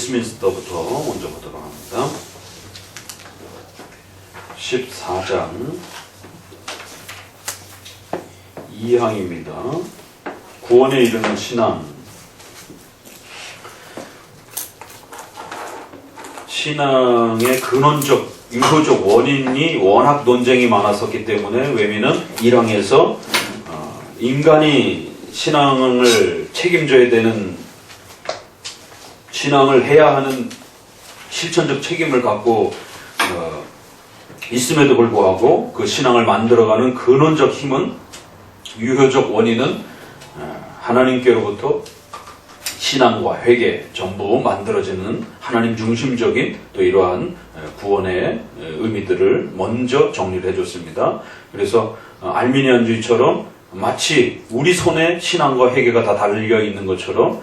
웨스트민스터부터 먼저 보도록 합니다. 14장 2항입니다. 구원에 이르는 신앙. 신앙의 근원적, 유효적 원인이 워낙 논쟁이 많았었기 때문에 외미는 1항에서 인간이 신앙을 책임져야 되는, 신앙을 해야 하는 실천적 책임을 갖고 있음에도 불구하고 그 신앙을 만들어가는 근원적 힘은, 유효적 원인은 하나님께로부터 신앙과 회개 전부 만들어지는 하나님 중심적인 또 이러한 구원의 의미들을 먼저 정리를 해줬습니다. 그래서 알미니안주의처럼 마치 우리 손에 신앙과 회개가 다 달려 있는 것처럼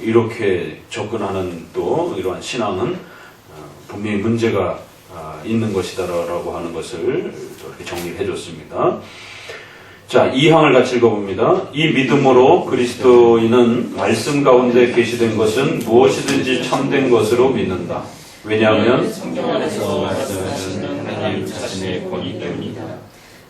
이렇게 접근하는 또 이러한 신앙은 분명히 문제가 있는 것이다라고 하는 것을 이렇게 정리를 해줬습니다. 자, 2항을 같이 읽어봅니다. 이 믿음으로 그리스도인은 말씀 가운데 계시된 것은 무엇이든지 참된 것으로 믿는다. 왜냐하면 성경 안에서 말씀하시는 하나님 자신의 권위 때문이다.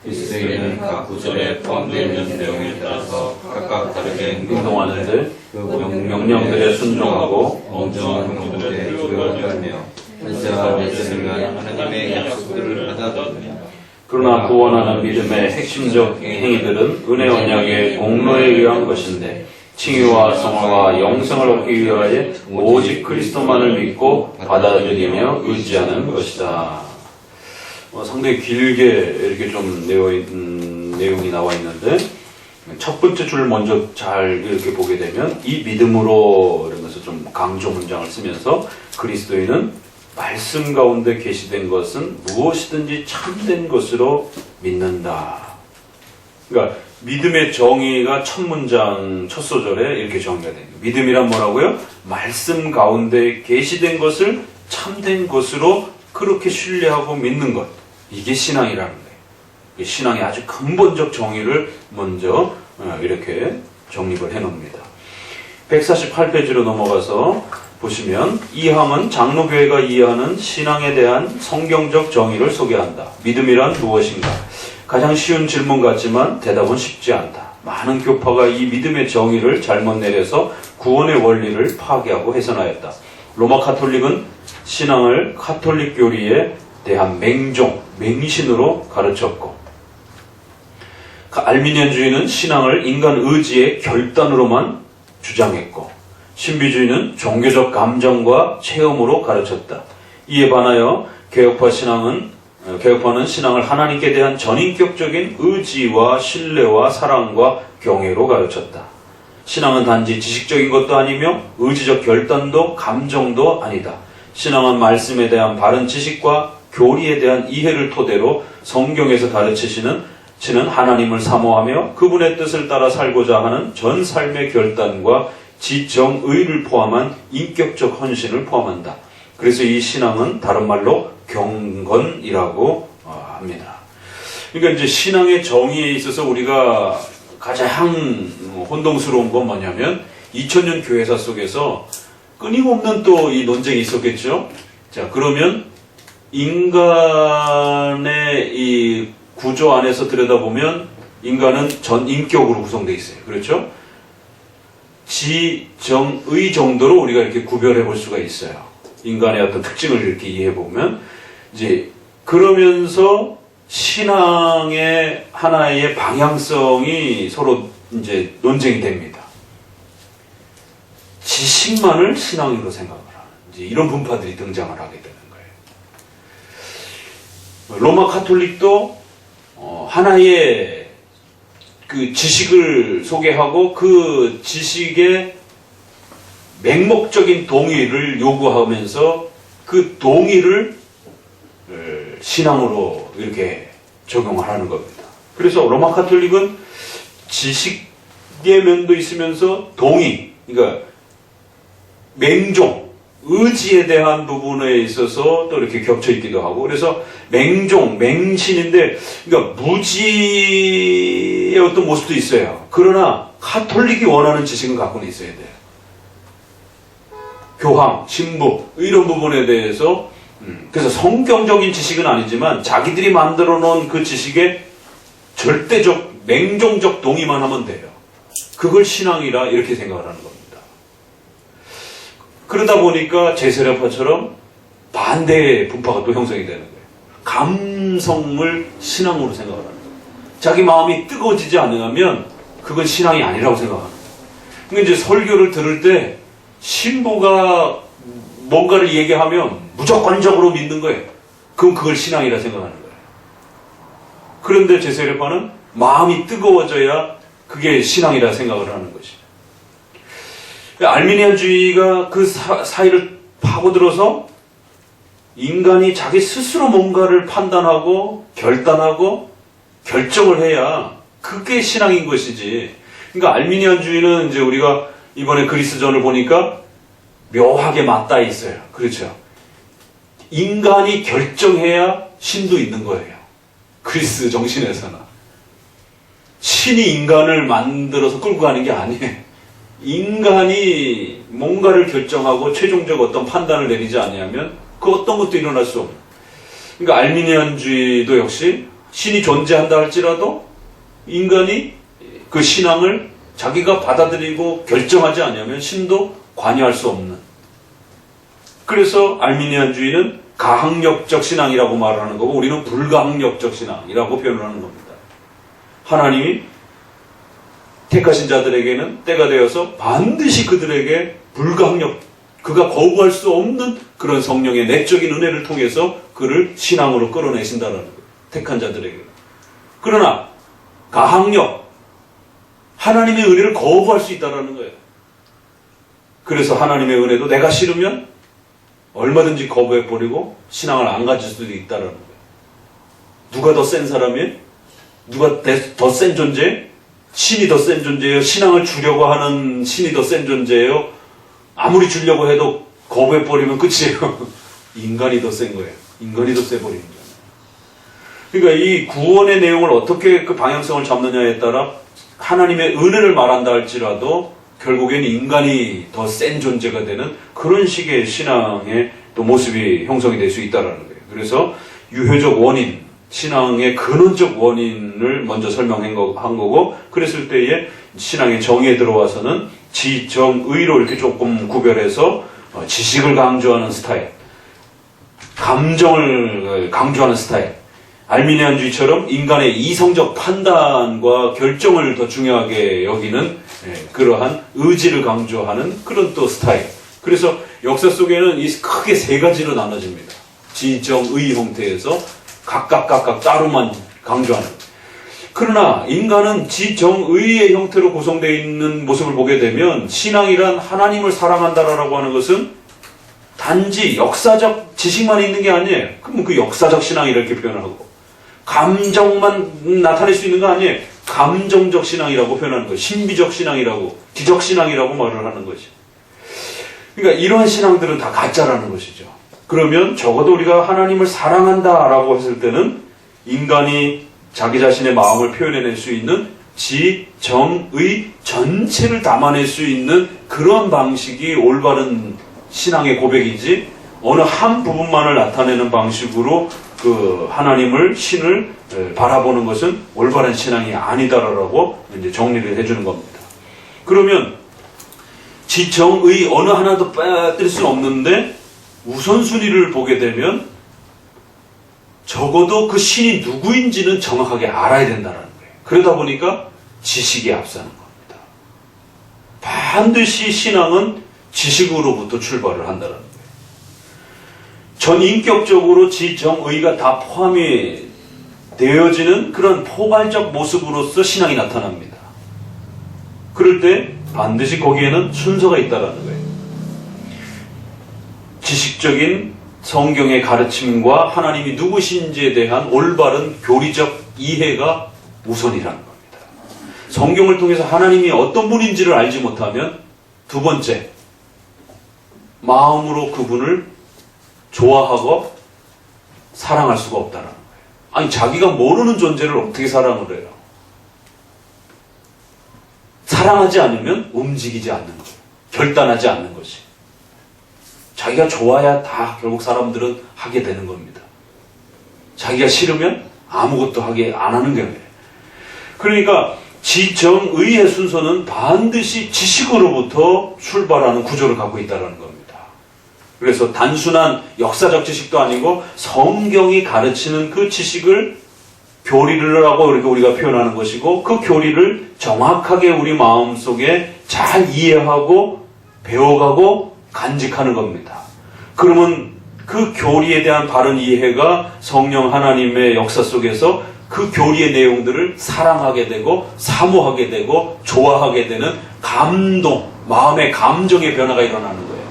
그리스도인은 각 구절에 포함되는 내용에 따라서 각각 다르게 행동하는데 그 명령들에 순종하고 엄정한 행동들에 조용하며 현세와 내세는 하나님의 약속들을 받아들이며. 그러나 구원하는 믿음의 핵심적 행위들은 은혜 언약의 공로에 의한 것인데 칭의와 성화와 영생을 얻기 위하여 오직 그리스도만을 믿고 받아들이며 의지하는 것이다. 상당히 길게 이렇게 좀 내용이 나와 있는데 첫 번째 줄을 먼저 잘 이렇게 보게 되면 이 믿음으로 이런 것을 좀 강조 문장을 쓰면서 그리스도인은 말씀 가운데 계시된 것은 무엇이든지 참된 것으로 믿는다. 그러니까 믿음의 정의가 첫 문장, 첫 소절에 이렇게 정의가 됩니다. 믿음이란 뭐라고요? 말씀 가운데 계시된 것을 참된 것으로 그렇게 신뢰하고 믿는 것. 이게 신앙이라는 거예요. 신앙의 아주 근본적 정의를 먼저 이렇게 정립을 해놓습니다. 148페이지로 넘어가서 보시면 2항은 장로교회가 이해하는 신앙에 대한 성경적 정의를 소개한다. 믿음이란 무엇인가? 가장 쉬운 질문 같지만 대답은 쉽지 않다. 많은 교파가 이 믿음의 정의를 잘못 내려서 구원의 원리를 파괴하고 훼손하였다. 로마 카톨릭은 신앙을 카톨릭 교리에 대한 맹종, 맹신으로 가르쳤고, 알미니안주의는 신앙을 인간 의지의 결단으로만 주장했고, 신비주의는 종교적 감정과 체험으로 가르쳤다. 이에 반하여 개혁파는 신앙을 하나님께 대한 전인격적인 의지와 신뢰와 사랑과 경외로 가르쳤다. 신앙은 단지 지식적인 것도 아니며 의지적 결단도 감정도 아니다. 신앙은 말씀에 대한 바른 지식과 교리에 대한 이해를 토대로 성경에서 가르치시는 하나님을 사모하며 그분의 뜻을 따라 살고자 하는 전 삶의 결단과 지정의를 포함한 인격적 헌신을 포함한다. 그래서 이 신앙은 다른 말로 경건이라고 합니다. 그러니까 이제 신앙의 정의에 있어서 우리가 가장 혼동스러운 건 뭐냐면 2000년 교회사 속에서 끊임없는 또 이 논쟁이 있었겠죠. 자, 그러면 인간의 이 구조 안에서 들여다보면 인간은 전인격으로 구성되어 있어요. 그렇죠? 지정의 정도로 우리가 이렇게 구별해 볼 수가 있어요. 인간의 어떤 특징을 이렇게 이해해 보면, 이제, 그러면서 신앙의 하나의 방향성이 서로 이제 논쟁이 됩니다. 지식만을 신앙으로 생각을 하는, 이제 이런 분파들이 등장을 하게 되는 거예요. 로마 카톨릭도, 하나의 그 지식을 소개하고 그 지식의 맹목적인 동의를 요구하면서 그 동의를 신앙으로 이렇게 적용을 하는 겁니다. 그래서 로마 카톨릭은 지식의 면도 있으면서 동의, 그러니까 맹종, 의지에 대한 부분에 있어서 또 이렇게 겹쳐 있기도 하고, 그래서 맹종, 맹신인데, 그러니까 무지의 어떤 모습도 있어요. 그러나 카톨릭이 원하는 지식은 갖고는 있어야 돼요. 교황, 신부 이런 부분에 대해서 그래서 성경적인 지식은 아니지만 자기들이 만들어 놓은 그 지식에 절대적 맹종적 동의만 하면 돼요. 그걸 신앙이라 이렇게 생각을 하는 겁니다. 그러다 보니까 제세례파처럼 반대의 분파가 또 형성이 되는 거예요. 감성을 신앙으로 생각을 하는 거예요. 자기 마음이 뜨거워지지 않으면 그건 신앙이 아니라고 생각하는 거예요. 그러니까 이제 설교를 들을 때 신부가 뭔가를 얘기하면 무조건적으로 믿는 거예요. 그럼 그걸 신앙이라 생각하는 거예요. 그런데 제세례파는 마음이 뜨거워져야 그게 신앙이라 생각을 하는 것이죠. 알미니안주의가 그 사이를 파고들어서 인간이 자기 스스로 뭔가를 판단하고 결단하고 결정을 해야 그게 신앙인 것이지. 그러니까 알미니안주의는 이제 우리가 이번에 그리스전을 보니까 묘하게 맞닿아 있어요. 그렇죠. 인간이 결정해야 신도 있는 거예요. 그리스 정신에서는. 신이 인간을 만들어서 끌고 가는 게 아니에요. 인간이 뭔가를 결정하고 최종적 어떤 판단을 내리지 않으면 그 어떤 것도 일어날 수 없는. 그러니까 알미니안주의도 역시 신이 존재한다 할지라도 인간이 그 신앙을 자기가 받아들이고 결정하지 않으면 신도 관여할 수 없는. 그래서 알미니안주의는 가항력적 신앙이라고 말을 하는 거고 우리는 불가항력적 신앙이라고 표현을 하는 겁니다. 하나님이 택하신 자들에게는 때가 되어서 반드시 그들에게 불가항력, 그가 거부할 수 없는 그런 성령의 내적인 은혜를 통해서 그를 신앙으로 끌어내신다는 거예요. 택한 자들에게. 그러나 가항력, 하나님의 은혜를 거부할 수 있다는 거예요. 그래서 하나님의 은혜도 내가 싫으면 얼마든지 거부해버리고 신앙을 안 가질 수도 있다는 거예요. 누가 더 센 사람이에요? 누가 더 센 존재예요? 신이 더 센 존재예요? 신앙을 주려고 하는 신이 더 센 존재예요? 아무리 주려고 해도 거부해버리면 끝이에요. 인간이 더 센 거예요. 인간이 더 세버리는 거예요. 그러니까 이 구원의 내용을 어떻게 그 방향성을 잡느냐에 따라 하나님의 은혜를 말한다 할지라도 결국엔 인간이 더 센 존재가 되는 그런 식의 신앙의 또 모습이 형성이 될 수 있다는 거예요. 그래서 유효적 원인, 신앙의 근원적 원인을 먼저 설명한 거고, 그랬을 때에 신앙의 정의에 들어와서는 지정의로 이렇게 조금 구별해서 지식을 강조하는 스타일, 감정을 강조하는 스타일, 알미니안주의처럼 인간의 이성적 판단과 결정을 더 중요하게 여기는 그러한 의지를 강조하는 그런 또 스타일. 그래서 역사 속에는 이 크게 세 가지로 나눠집니다. 지정의 형태에서 각각 따로만 강조하는. 그러나 인간은 지정의의 형태로 구성되어 있는 모습을 보게 되면 신앙이란 하나님을 사랑한다라고 하는 것은 단지 역사적 지식만 있는 게 아니에요. 그럼 그 역사적 신앙 이렇게 표현하고 감정만 나타낼 수 있는 거 아니에요. 감정적 신앙이라고 표현하는 거예요. 신비적 신앙이라고, 기적 신앙이라고 말을 하는 거지. 그러니까 이런 신앙들은 다 가짜라는 것이죠. 그러면 적어도 우리가 하나님을 사랑한다라고 했을 때는 인간이 자기 자신의 마음을 표현해낼 수 있는 지정의 전체를 담아낼 수 있는 그런 방식이 올바른 신앙의 고백이지 어느 한 부분만을 나타내는 방식으로 그 하나님을 신을 바라보는 것은 올바른 신앙이 아니다라고 이제 정리를 해주는 겁니다. 그러면 지정의 어느 하나도 빼앗을 수는 없는데 우선순위를 보게 되면 적어도 그 신이 누구인지는 정확하게 알아야 된다는 거예요. 그러다 보니까 지식이 앞서는 겁니다. 반드시 신앙은 지식으로부터 출발을 한다는 거예요. 전인격적으로 지정의가 다 포함이 되어지는 그런 포괄적 모습으로서 신앙이 나타납니다. 그럴 때 반드시 거기에는 순서가 있다는 거예요. 지식적인 성경의 가르침과 하나님이 누구신지에 대한 올바른 교리적 이해가 우선이라는 겁니다. 성경을 통해서 하나님이 어떤 분인지를 알지 못하면 두 번째, 마음으로 그분을 좋아하고 사랑할 수가 없다는 거예요. 아니 자기가 모르는 존재를 어떻게 사랑을 해요? 사랑하지 않으면 움직이지 않는 거예요. 결단하지 않는 것이. 자기가 좋아야 다 결국 사람들은 하게 되는 겁니다. 자기가 싫으면 아무것도 하게 안 하는 거예요. 그러니까 지정의의 순서는 반드시 지식으로부터 출발하는 구조를 갖고 있다는 겁니다. 그래서 단순한 역사적 지식도 아니고 성경이 가르치는 그 지식을 교리를 하고 이렇게 우리가 표현하는 것이고, 그 교리를 정확하게 우리 마음속에 잘 이해하고 배워가고 간직하는 겁니다. 그러면 그 교리에 대한 바른 이해가 성령 하나님의 역사 속에서 그 교리의 내용들을 사랑하게 되고 사모하게 되고 좋아하게 되는 감동, 마음의 감정의 변화가 일어나는 거예요.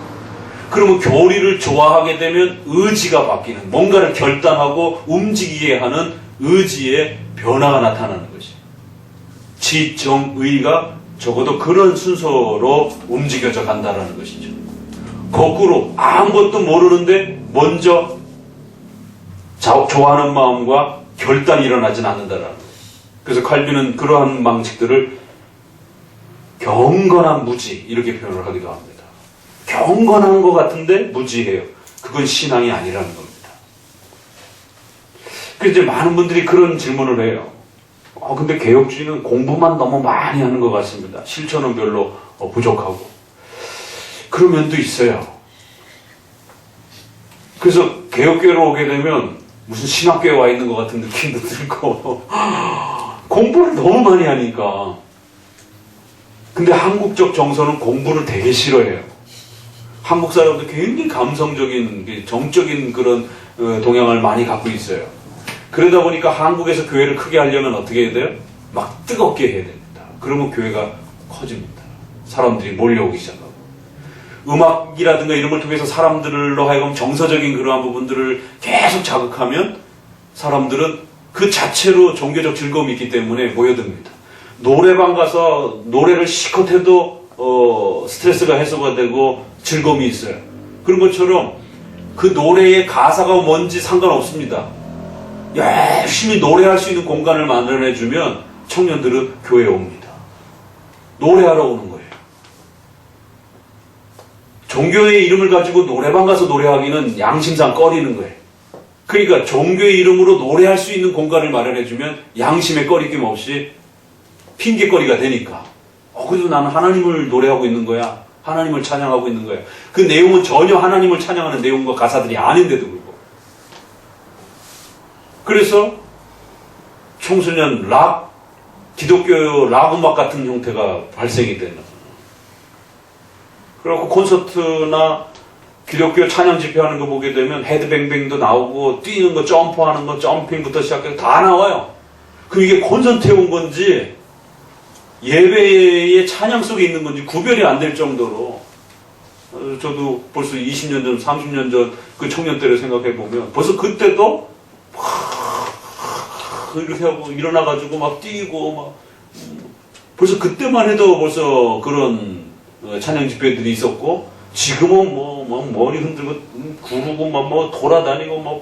그러면 교리를 좋아하게 되면 의지가 바뀌는, 뭔가를 결단하고 움직이게 하는 의지의 변화가 나타나는 것이에요. 지정의가 적어도 그런 순서로 움직여져 간다는 것이죠. 거꾸로 아무것도 모르는데 먼저 좋아하는 마음과 결단이 일어나진 않는다는 거예요. 그래서 칼빈은 그러한 방식들을 경건한 무지, 이렇게 표현을 하기도 합니다. 경건한 것 같은데 무지해요. 그건 신앙이 아니라는 겁니다. 그래서 이제 많은 분들이 그런 질문을 해요. 근데 개혁주의는 공부만 너무 많이 하는 것 같습니다. 실천은 별로 부족하고. 그런 면도 있어요. 그래서 개혁교회로 오게 되면 무슨 신학교에 와 있는 것 같은 느낌도 들고 공부를 너무 많이 하니까. 근데 한국적 정서는 공부를 되게 싫어해요. 한국 사람도 굉장히 감성적인, 정적인 그런 동향을 많이 갖고 있어요. 그러다 보니까 한국에서 교회를 크게 하려면 어떻게 해야 돼요? 막 뜨겁게 해야 됩니다. 그러면 교회가 커집니다. 사람들이 몰려오기 시작하고. 음악이라든가 이런 걸 통해서 사람들로 하여금 정서적인 그러한 부분들을 계속 자극하면 사람들은 그 자체로 종교적 즐거움이 있기 때문에 모여듭니다. 노래방 가서 노래를 실컷 해도 스트레스가 해소가 되고 즐거움이 있어요. 그런 것처럼 그 노래의 가사가 뭔지 상관없습니다. 열심히 노래할 수 있는 공간을 마련해주면 청년들은 교회에 옵니다. 노래하러 오는 거예요. 종교의 이름을 가지고 노래방 가서 노래하기는 양심상 꺼리는 거예요. 그러니까 종교의 이름으로 노래할 수 있는 공간을 마련해주면 양심의 꺼리낌 없이 핑계거리가 되니까. 그래도 나는 하나님을 노래하고 있는 거야. 하나님을 찬양하고 있는 거야. 그 내용은 전혀 하나님을 찬양하는 내용과 가사들이 아닌데도 불구하고. 그래서 청소년 락, 기독교 락 음악 같은 형태가 발생이 되는 거예요. 그래갖고 콘서트나 기독교 찬양 집회하는 거 보게 되면 헤드뱅뱅도 나오고 뛰는 거, 점프하는 거, 점핑부터 시작해서 다 나와요. 그럼 이게 콘서트에 온 건지 예배의 찬양 속에 있는 건지 구별이 안 될 정도로, 저도 벌써 20년 전, 30년 전 그 청년 때를 생각해 보면 벌써 그때도 이렇게 하고 일어나가지고 막 뛰고 막 벌써 그때만 해도 벌써 그런 찬양 집회들이 있었고, 지금은 뭐 머리 흔들고 구르고 뭐 돌아다니고 뭐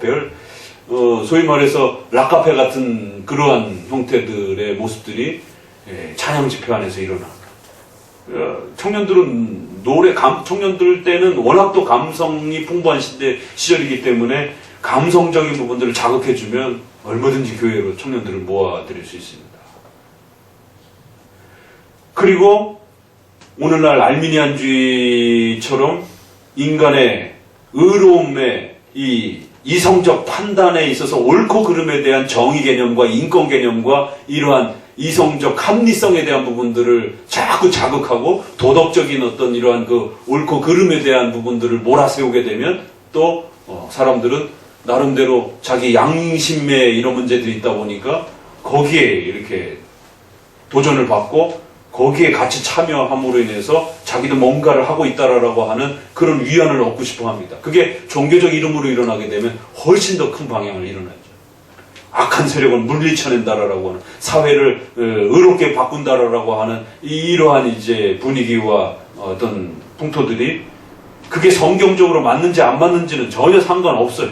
소위 말해서 락카페 같은 그러한 형태들의 모습들이 찬양 집회 안에서 일어납니다. 청년들은 청년들 때는 워낙 또 감성이 풍부한 시절이기 때문에 감성적인 부분들을 자극해주면 얼마든지 교회로 청년들을 모아드릴 수 있습니다. 그리고 오늘날 알미니안주의처럼 인간의 의로움의 이 이성적 판단에 있어서 옳고 그름에 대한 정의 개념과 인권 개념과 이러한 이성적 합리성에 대한 부분들을 자꾸 자극하고 도덕적인 어떤 이러한 그 옳고 그름에 대한 부분들을 몰아세우게 되면 또 사람들은 나름대로 자기 양심에 이런 문제들이 있다 보니까 거기에 이렇게 도전을 받고 거기에 같이 참여함으로 인해서 자기도 뭔가를 하고 있다라고 하는 그런 위안을 얻고 싶어 합니다. 그게 종교적 이름으로 일어나게 되면 훨씬 더 큰 방향을 일어나죠. 악한 세력을 물리쳐낸다라고 하는, 사회를 의롭게 바꾼다라고 하는 이러한 이제 분위기와 어떤 풍토들이 그게 성경적으로 맞는지 안 맞는지는 전혀 상관없어요.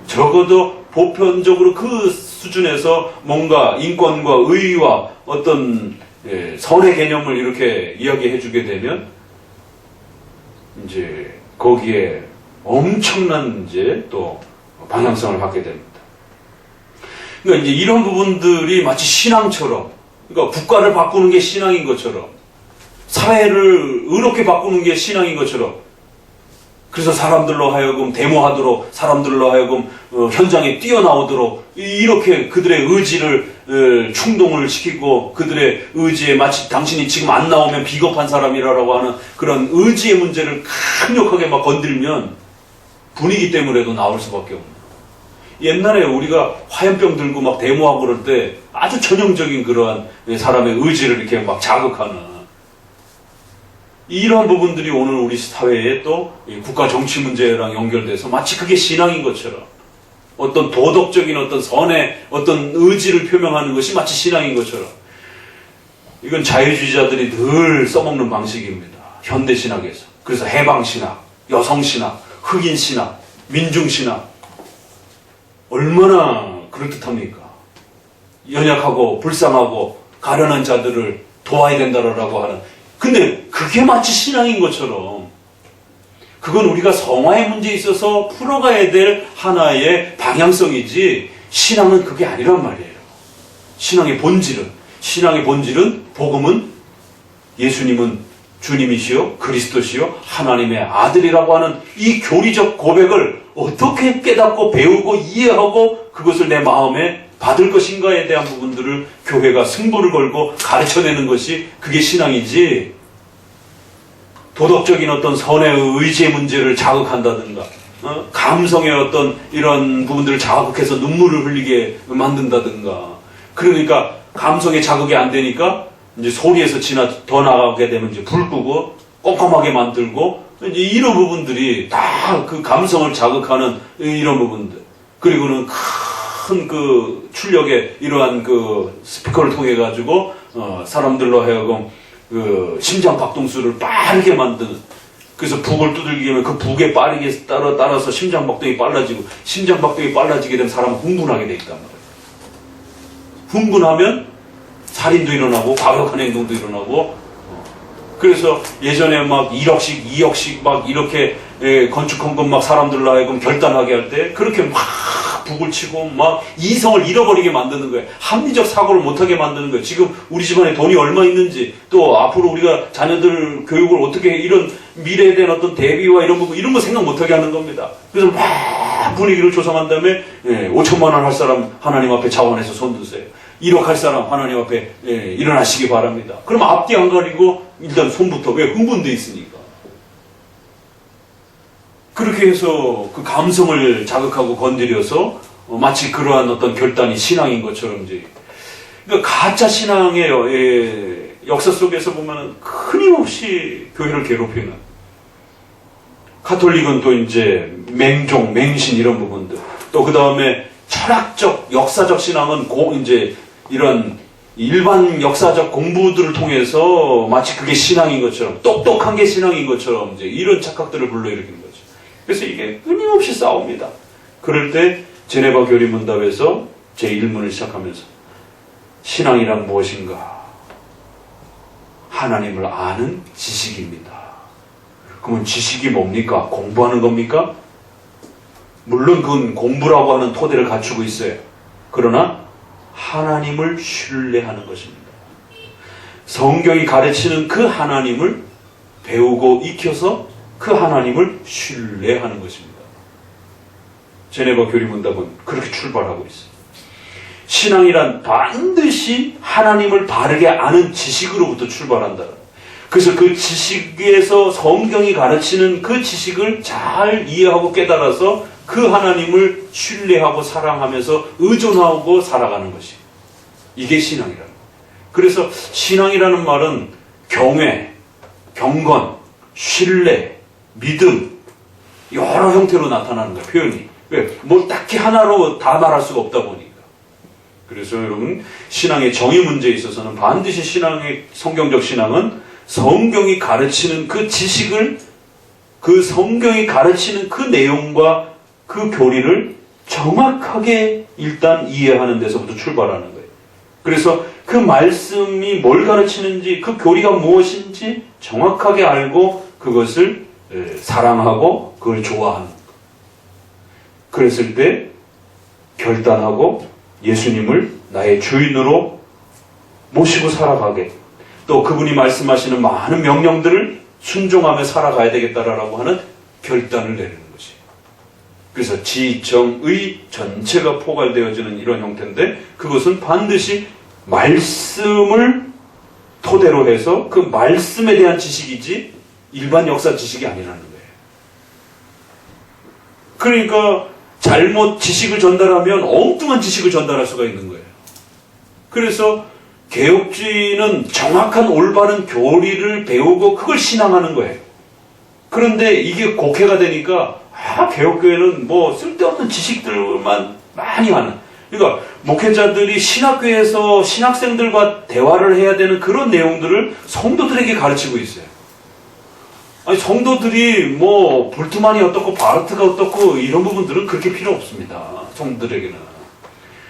적어도 보편적으로 그 수준에서 뭔가 인권과 의와 어떤 선의 개념을 이렇게 이야기해 주게 되면 이제 거기에 엄청난 이제 또 방향성을 갖게 됩니다. 그러니까 이제 이런 부분들이 마치 신앙처럼, 그러니까 국가를 바꾸는 게 신앙인 것처럼, 사회를 의롭게 바꾸는 게 신앙인 것처럼, 그래서 사람들로 하여금 데모하도록, 사람들로 하여금 현장에 뛰어나오도록 이렇게 그들의 의지를 충동을 시키고, 그들의 의지에 마치 당신이 지금 안 나오면 비겁한 사람이라고 하는 그런 의지의 문제를 강력하게 막 건들면 분위기 때문에도 나올 수밖에 없는. 옛날에 우리가 화염병 들고 막 데모하고 그럴 때 아주 전형적인 그러한 사람의 의지를 이렇게 막 자극하는 이런 부분들이 오늘 우리 사회에 또 국가 정치 문제랑 연결돼서 마치 그게 신앙인 것처럼, 어떤 도덕적인 어떤 선의 어떤 의지를 표명하는 것이 마치 신앙인 것처럼, 이건 자유주의자들이 늘 써먹는 방식입니다. 현대신학에서. 그래서 해방신학, 여성신학, 흑인신학, 민중신학, 얼마나 그럴듯합니까? 연약하고 불쌍하고 가련한 자들을 도와야 된다라고 하는. 근데 그게 마치 신앙인 것처럼, 그건 우리가 성화의 문제에 있어서 풀어가야 될 하나의 방향성이지, 신앙은 그게 아니란 말이에요. 신앙의 본질은 복음은 예수님은 주님이시요 그리스도시요 하나님의 아들이라고 하는 이 교리적 고백을 어떻게 깨닫고 배우고 이해하고 그것을 내 마음에 받을 것인가에 대한 부분들을 교회가 승부를 걸고 가르쳐내는 것이 그게 신앙이지, 도덕적인 어떤 선의 의지의 문제를 자극한다든가, 감성의 어떤 이런 부분들을 자극해서 눈물을 흘리게 만든다든가, 그러니까 감성의 자극이 안 되니까 이제 소리에서 더 나가게 되면 이제 불 끄고 꼼꼼하게 만들고, 이제 이런 부분들이 다 그 감성을 자극하는 이런 부분들. 그리고는 큰 그 출력의 이러한 그 스피커를 통해 가지고 사람들로 하여금 그 심장 박동수를 빠르게 만드는. 그래서 북을 두들기게 하면 그 북에 빠르게 따라서 심장 박동이 빨라지고, 심장 박동이 빨라지게 되면 사람은 흥분하게 돼 있단 말이에요. 흥분하면 살인도 일어나고 과격한 행동도 일어나고. 그래서 예전에 막 1억씩 2억씩 막 이렇게 건축 헌금 막 사람들로 하여금 결단하게 할 때 그렇게 막 북을 치고 막 이성을 잃어버리게 만드는 거예요. 합리적 사고를 못하게 만드는 거예요. 지금 우리 집안에 돈이 얼마 있는지, 또 앞으로 우리가 자녀들 교육을 어떻게 해, 이런 미래에 대한 어떤 대비와 이런 부분, 이런 거 생각 못하게 하는 겁니다. 그래서 막 분위기를 조성한 다음에 5천만 원 할 사람 하나님 앞에 자원해서 손 드세요. 1억 할 사람 하나님 앞에 일어나시기 바랍니다. 그럼 앞뒤 안 가리고 일단 손부터. 왜? 흥분돼 있으니까. 그렇게 해서 그 감성을 자극하고 건드려서 마치 그러한 어떤 결단이 신앙인 것처럼 이제. 그러니까 가짜 신앙의 역사 속에서 보면은 끊임없이 교회를 괴롭히는. 가톨릭은 또 이제 맹종, 맹신 이런 부분들. 또 그 다음에 철학적, 역사적 신앙은 이제 이런 일반 역사적 공부들을 통해서 마치 그게 신앙인 것처럼, 똑똑한 게 신앙인 것처럼 이제 이런 착각들을 불러일으키는 거죠. 그래서 이게 끊임없이 싸웁니다. 그럴 때 제네바 교리문답에서 제 1문을 시작하면서 신앙이란 무엇인가? 하나님을 아는 지식입니다. 그러면 지식이 뭡니까? 공부하는 겁니까? 물론 그건 공부라고 하는 토대를 갖추고 있어요. 그러나 하나님을 신뢰하는 것입니다. 성경이 가르치는 그 하나님을 배우고 익혀서 그 하나님을 신뢰하는 것입니다. 제네바 교리문답은 그렇게 출발하고 있어요. 신앙이란 반드시 하나님을 바르게 아는 지식으로부터 출발한다. 그래서 그 지식에서 성경이 가르치는 그 지식을 잘 이해하고 깨달아서 그 하나님을 신뢰하고 사랑하면서 의존하고 살아가는 것이, 이게 신앙이라는 거예요. 그래서 신앙이라는 말은 경외, 경건, 신뢰, 믿음, 여러 형태로 나타나는 거예요, 표현이. 왜? 뭘 딱히 하나로 다 말할 수가 없다 보니까. 그래서 여러분, 신앙의 정의 문제에 있어서는 반드시 성경적 신앙은 성경이 가르치는 그 지식을, 그 성경이 가르치는 그 내용과 그 교리를 정확하게 일단 이해하는 데서부터 출발하는 거예요. 그래서 그 말씀이 뭘 가르치는지, 그 교리가 무엇인지 정확하게 알고 그것을 사랑하고 그걸 좋아하는 그랬을 때 결단하고 예수님을 나의 주인으로 모시고 살아가게, 또 그분이 말씀하시는 많은 명령들을 순종하며 살아가야 되겠다라고 하는 결단을 내리는 거지. 그래서 지정의 전체가 포괄되어지는 이런 형태인데, 그것은 반드시 말씀을 토대로 해서 그 말씀에 대한 지식이지 일반 역사 지식이 아니라는 거예요. 그러니까 잘못 지식을 전달하면 엉뚱한 지식을 전달할 수가 있는 거예요. 그래서 개혁주의는 정확한 올바른 교리를 배우고 그걸 신앙하는 거예요. 그런데 이게 곡해가 되니까 개혁교회는 뭐 쓸데없는 지식들만 많이 하는, 그러니까 목회자들이 신학교에서 신학생들과 대화를 해야 되는 그런 내용들을 성도들에게 가르치고 있어요. 아니, 성도들이 뭐 볼트만이 어떻고 바르트가 어떻고 이런 부분들은 그렇게 필요 없습니다. 성도들에게는.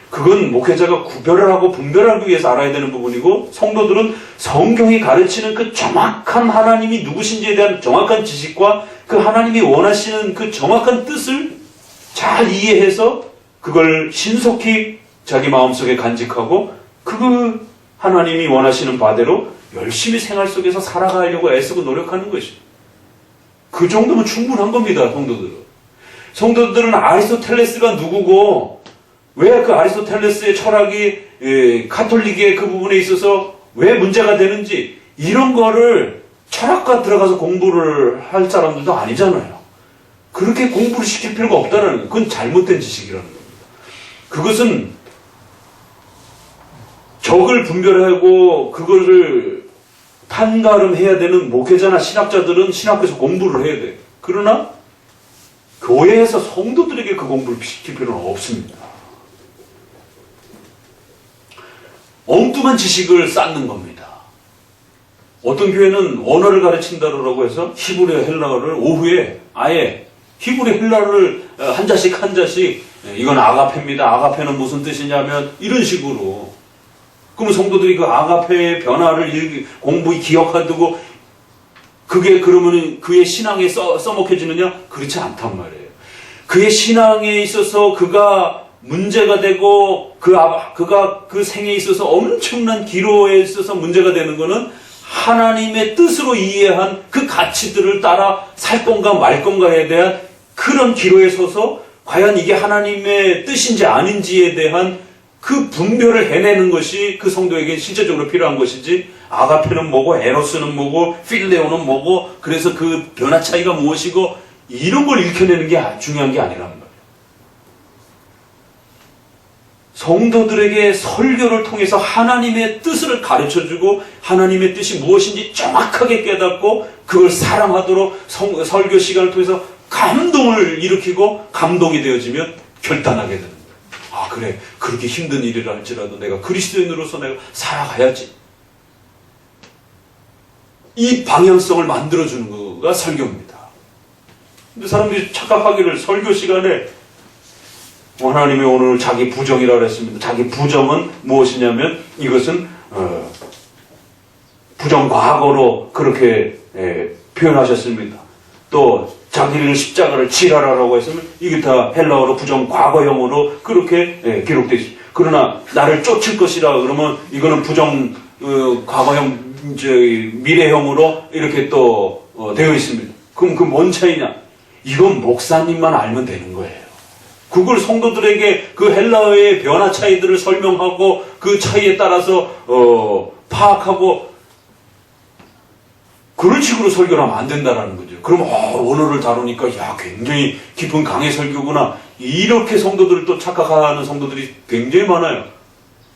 그건 목회자가 구별을 하고 분별하기 위해서 알아야 되는 부분이고, 성도들은 성경이 가르치는 그 정확한 하나님이 누구신지에 대한 정확한 지식과 그 하나님이 원하시는 그 정확한 뜻을 잘 이해해서 그걸 신속히 자기 마음속에 간직하고 그 하나님이 원하시는 바대로 열심히 생활 속에서 살아가려고 애쓰고 노력하는 것이죠. 그 정도면 충분한 겁니다. 성도들은 아리스토텔레스가 누구고 왜 그 아리스토텔레스의 철학이 가톨릭의 그 부분에 있어서 왜 문제가 되는지, 이런 거를 철학과 들어가서 공부를 할 사람들도 아니잖아요. 그렇게 공부를 시킬 필요가 없다는 거예요. 그건 잘못된 지식이라는 겁니다. 그것은 적을 분별하고 그거를 판가름해야 되는 목회자나 신학자들은 신학교에서 공부를 해야 돼요. 그러나 교회에서 성도들에게 그 공부를 시킬 필요는 없습니다. 엉뚱한 지식을 쌓는 겁니다. 어떤 교회는 언어를 가르친다고 해서 히브리어 헬라어를 오후에 아예 히브리 헬라어를 한 자씩 이건 아가페입니다. 아가페는 무슨 뜻이냐면 이런 식으로. 그러면 성도들이 그 아가페의 변화를 공부히 기억하고 그게 그러면 그의 신앙에 써먹혀지느냐? 그렇지 않단 말이에요. 그의 신앙에 있어서 그가 문제가 되고 그가 그 생에 있어서 엄청난 기로에 있어서 문제가 되는 것은 하나님의 뜻으로 이해한 그 가치들을 따라 살 건가 말 건가에 대한 그런 기로에 서서 과연 이게 하나님의 뜻인지 아닌지에 대한 그 분별을 해내는 것이 그 성도에게 실제적으로 필요한 것이지, 아가페는 뭐고 에로스는 뭐고 필레오는 뭐고 그래서 그 변화 차이가 무엇이고 이런 걸 읽혀내는 게 중요한 게 아니라는 거예요. 성도들에게 설교를 통해서 하나님의 뜻을 가르쳐주고 하나님의 뜻이 무엇인지 정확하게 깨닫고 그걸 사랑하도록 설교 시간을 통해서 감동을 일으키고 감동이 되어지면 결단하게 되는 거예요. 아, 그래, 그렇게 힘든 일이라 할지라도 내가 그리스도인으로서 내가 살아가야지. 이 방향성을 만들어주는 거가 설교입니다. 근데 사람들이 착각하기를 설교 시간에 하나님이 오늘 자기 부정이라고 했습니다. 자기 부정은 무엇이냐면 이것은 부정 과거로 그렇게 표현하셨습니다. 또 자기를 십자가를 지라라고 했으면 이게 다 헬라어로 부정 과거형으로 그렇게 기록되어 있습니다. 그러나 나를 쫓을 것이라 그러면 이거는 부정 과거형 미래형으로 이렇게 또 되어 있습니다. 그럼 그 뭔 차이냐? 이건 목사님만 알면 되는 거예요. 그걸 성도들에게 그 헬라어의 변화 차이들을 설명하고 그 차이에 따라서 파악하고 그런 식으로 설교를 하면 안 된다는 거죠. 그러면 언어를 다루니까 굉장히 깊은 강의 설교구나. 이렇게 성도들을 또 착각하는 성도들이 굉장히 많아요.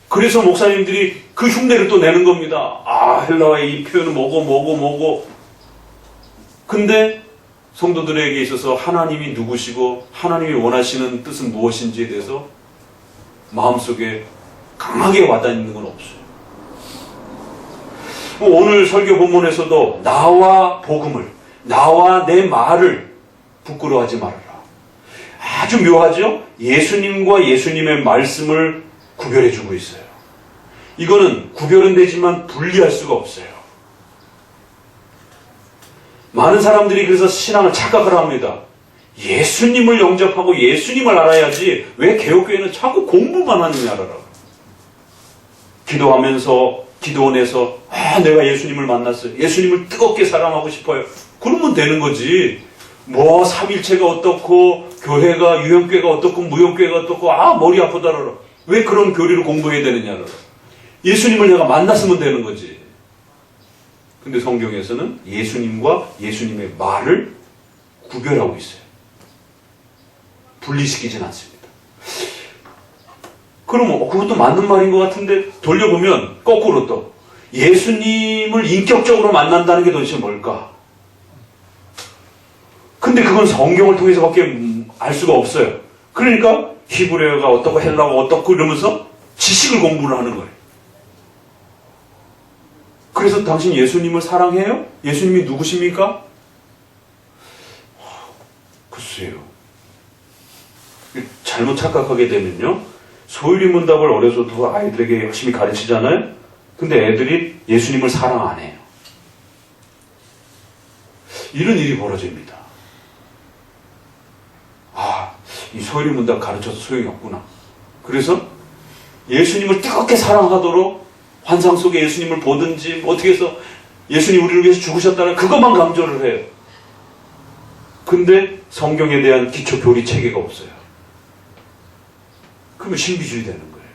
그래서 목사님들이 그 흉내를 또 내는 겁니다. 헬라어의 이 표현은 뭐고. 근데 성도들에게 있어서 하나님이 누구시고 하나님이 원하시는 뜻은 무엇인지에 대해서 마음속에 강하게 와닿는 건 없어요. 오늘 설교 본문에서도 나와 복음을, 나와 내 말을 부끄러워하지 말아라. 아주 묘하죠? 예수님과 예수님의 말씀을 구별해주고 있어요. 이거는 구별은 되지만 분리할 수가 없어요. 많은 사람들이 그래서 신앙을 착각을 합니다. 예수님을 영접하고 예수님을 알아야지 왜 개혁교회는 자꾸 공부만 하느냐라고. 기도하면서 기도원에서 내가 예수님을 만났어요. 예수님을 뜨겁게 사랑하고 싶어요. 그러면 되는 거지. 뭐 삼일체가 어떻고 교회가 유형교회가 어떻고 무형교회가 어떻고 머리 아프다라라. 왜 그런 교리를 공부해야 되느냐라라. 예수님을 내가 만났으면 되는 거지. 근데 성경에서는 예수님과 예수님의 말을 구별하고 있어요. 분리시키진 않습니다. 그러면 그것도 맞는 말인 것 같은데 돌려보면 거꾸로 또 예수님을 인격적으로 만난다는 게 도대체 뭘까? 근데 그건 성경을 통해서밖에 알 수가 없어요. 그러니까 히브리어가 어떻고 헬라어가 어떻고 이러면서 지식을 공부를 하는 거예요. 그래서 당신 예수님을 사랑해요? 예수님이 누구십니까? 글쎄요. 잘못 착각하게 되면요. 소유리문답을 어려서도 아이들에게 열심히 가르치잖아요. 근데 애들이 예수님을 사랑 안 해요. 이런 일이 벌어집니다. 이 소유리문답 가르쳐서 소용이 없구나. 그래서 예수님을 뜨겁게 사랑하도록 환상 속에 예수님을 보든지 어떻게 해서 예수님 우리를 위해서 죽으셨다는 그것만 강조를 해요. 근데 성경에 대한 기초 교리 체계가 없어요. 그러면 신비주의 되는 거예요.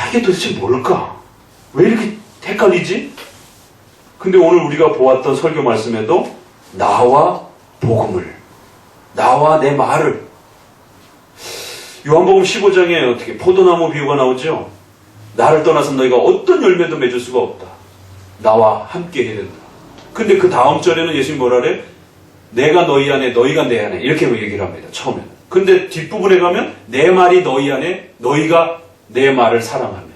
이게 도대체 뭘까? 왜 이렇게 헷갈리지? 근데 오늘 우리가 보았던 설교 말씀에도 나와 복음을, 나와 내 말을, 요한복음 15장에 어떻게 포도나무 비유가 나오죠? 나를 떠나서 너희가 어떤 열매도 맺을 수가 없다. 나와 함께 해야 된다. 근데 그 다음 절에는 예수님 뭐라 그래? 내가 너희 안에, 너희가 내 안에, 이렇게 얘기를 합니다. 처음에는. 근데 뒷부분에 가면 내 말이 너희 안에, 너희가 내 말을 사랑하면.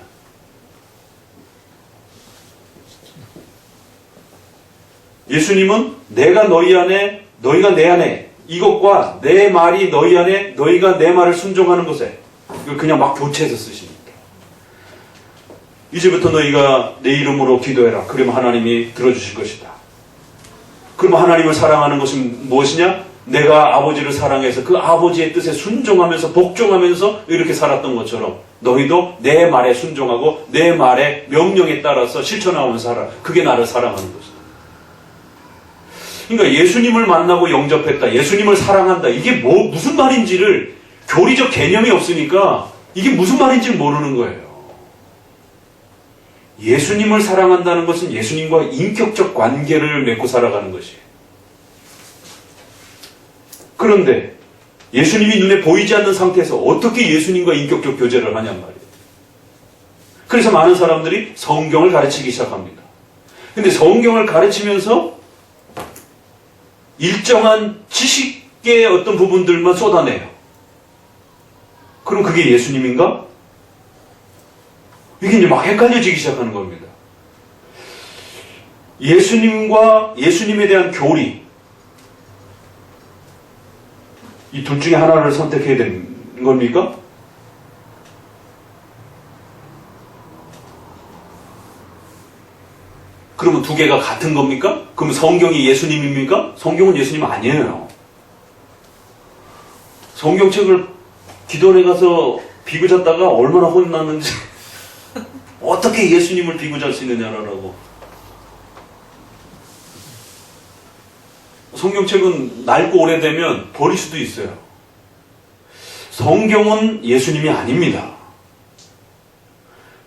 예수님은 내가 너희 안에, 너희가 내 안에, 이것과 내 말이 너희 안에, 너희가 내 말을 순종하는 것에, 이걸 그냥 막 교체해서 쓰십니다. 이제부터 너희가 내 이름으로 기도해라. 그러면 하나님이 들어주실 것이다. 그러면 하나님을 사랑하는 것은 무엇이냐? 내가 아버지를 사랑해서 그 아버지의 뜻에 순종하면서 복종하면서 이렇게 살았던 것처럼 너희도 내 말에 순종하고 내 말의 명령에 따라서 실천하면서 살아. 그게 나를 사랑하는 것이다. 그러니까 예수님을 만나고 영접했다. 예수님을 사랑한다. 이게 무슨 말인지를 교리적 개념이 없으니까 이게 무슨 말인지 모르는 거예요. 예수님을 사랑한다는 것은 예수님과 인격적 관계를 맺고 살아가는 것이에요. 그런데 예수님이 눈에 보이지 않는 상태에서 어떻게 예수님과 인격적 교제를 하냔 말이에요. 그래서 많은 사람들이 성경을 가르치기 시작합니다. 근데 성경을 가르치면서 일정한 지식의 어떤 부분들만 쏟아내요. 그럼 그게 예수님인가? 이게 이제 막 헷갈려지기 시작하는 겁니다. 예수님과 예수님에 대한 교리, 이 둘 중에 하나를 선택해야 되는 겁니까? 그러면 두 개가 같은 겁니까? 그럼 성경이 예수님입니까? 성경은 예수님 아니에요. 성경책을 기도원에 가서 비교잡다가 얼마나 혼났는지 어떻게 예수님을 비교잡을 수 있느냐라고. 성경책은 낡고 오래되면 버릴 수도 있어요. 성경은 예수님이 아닙니다.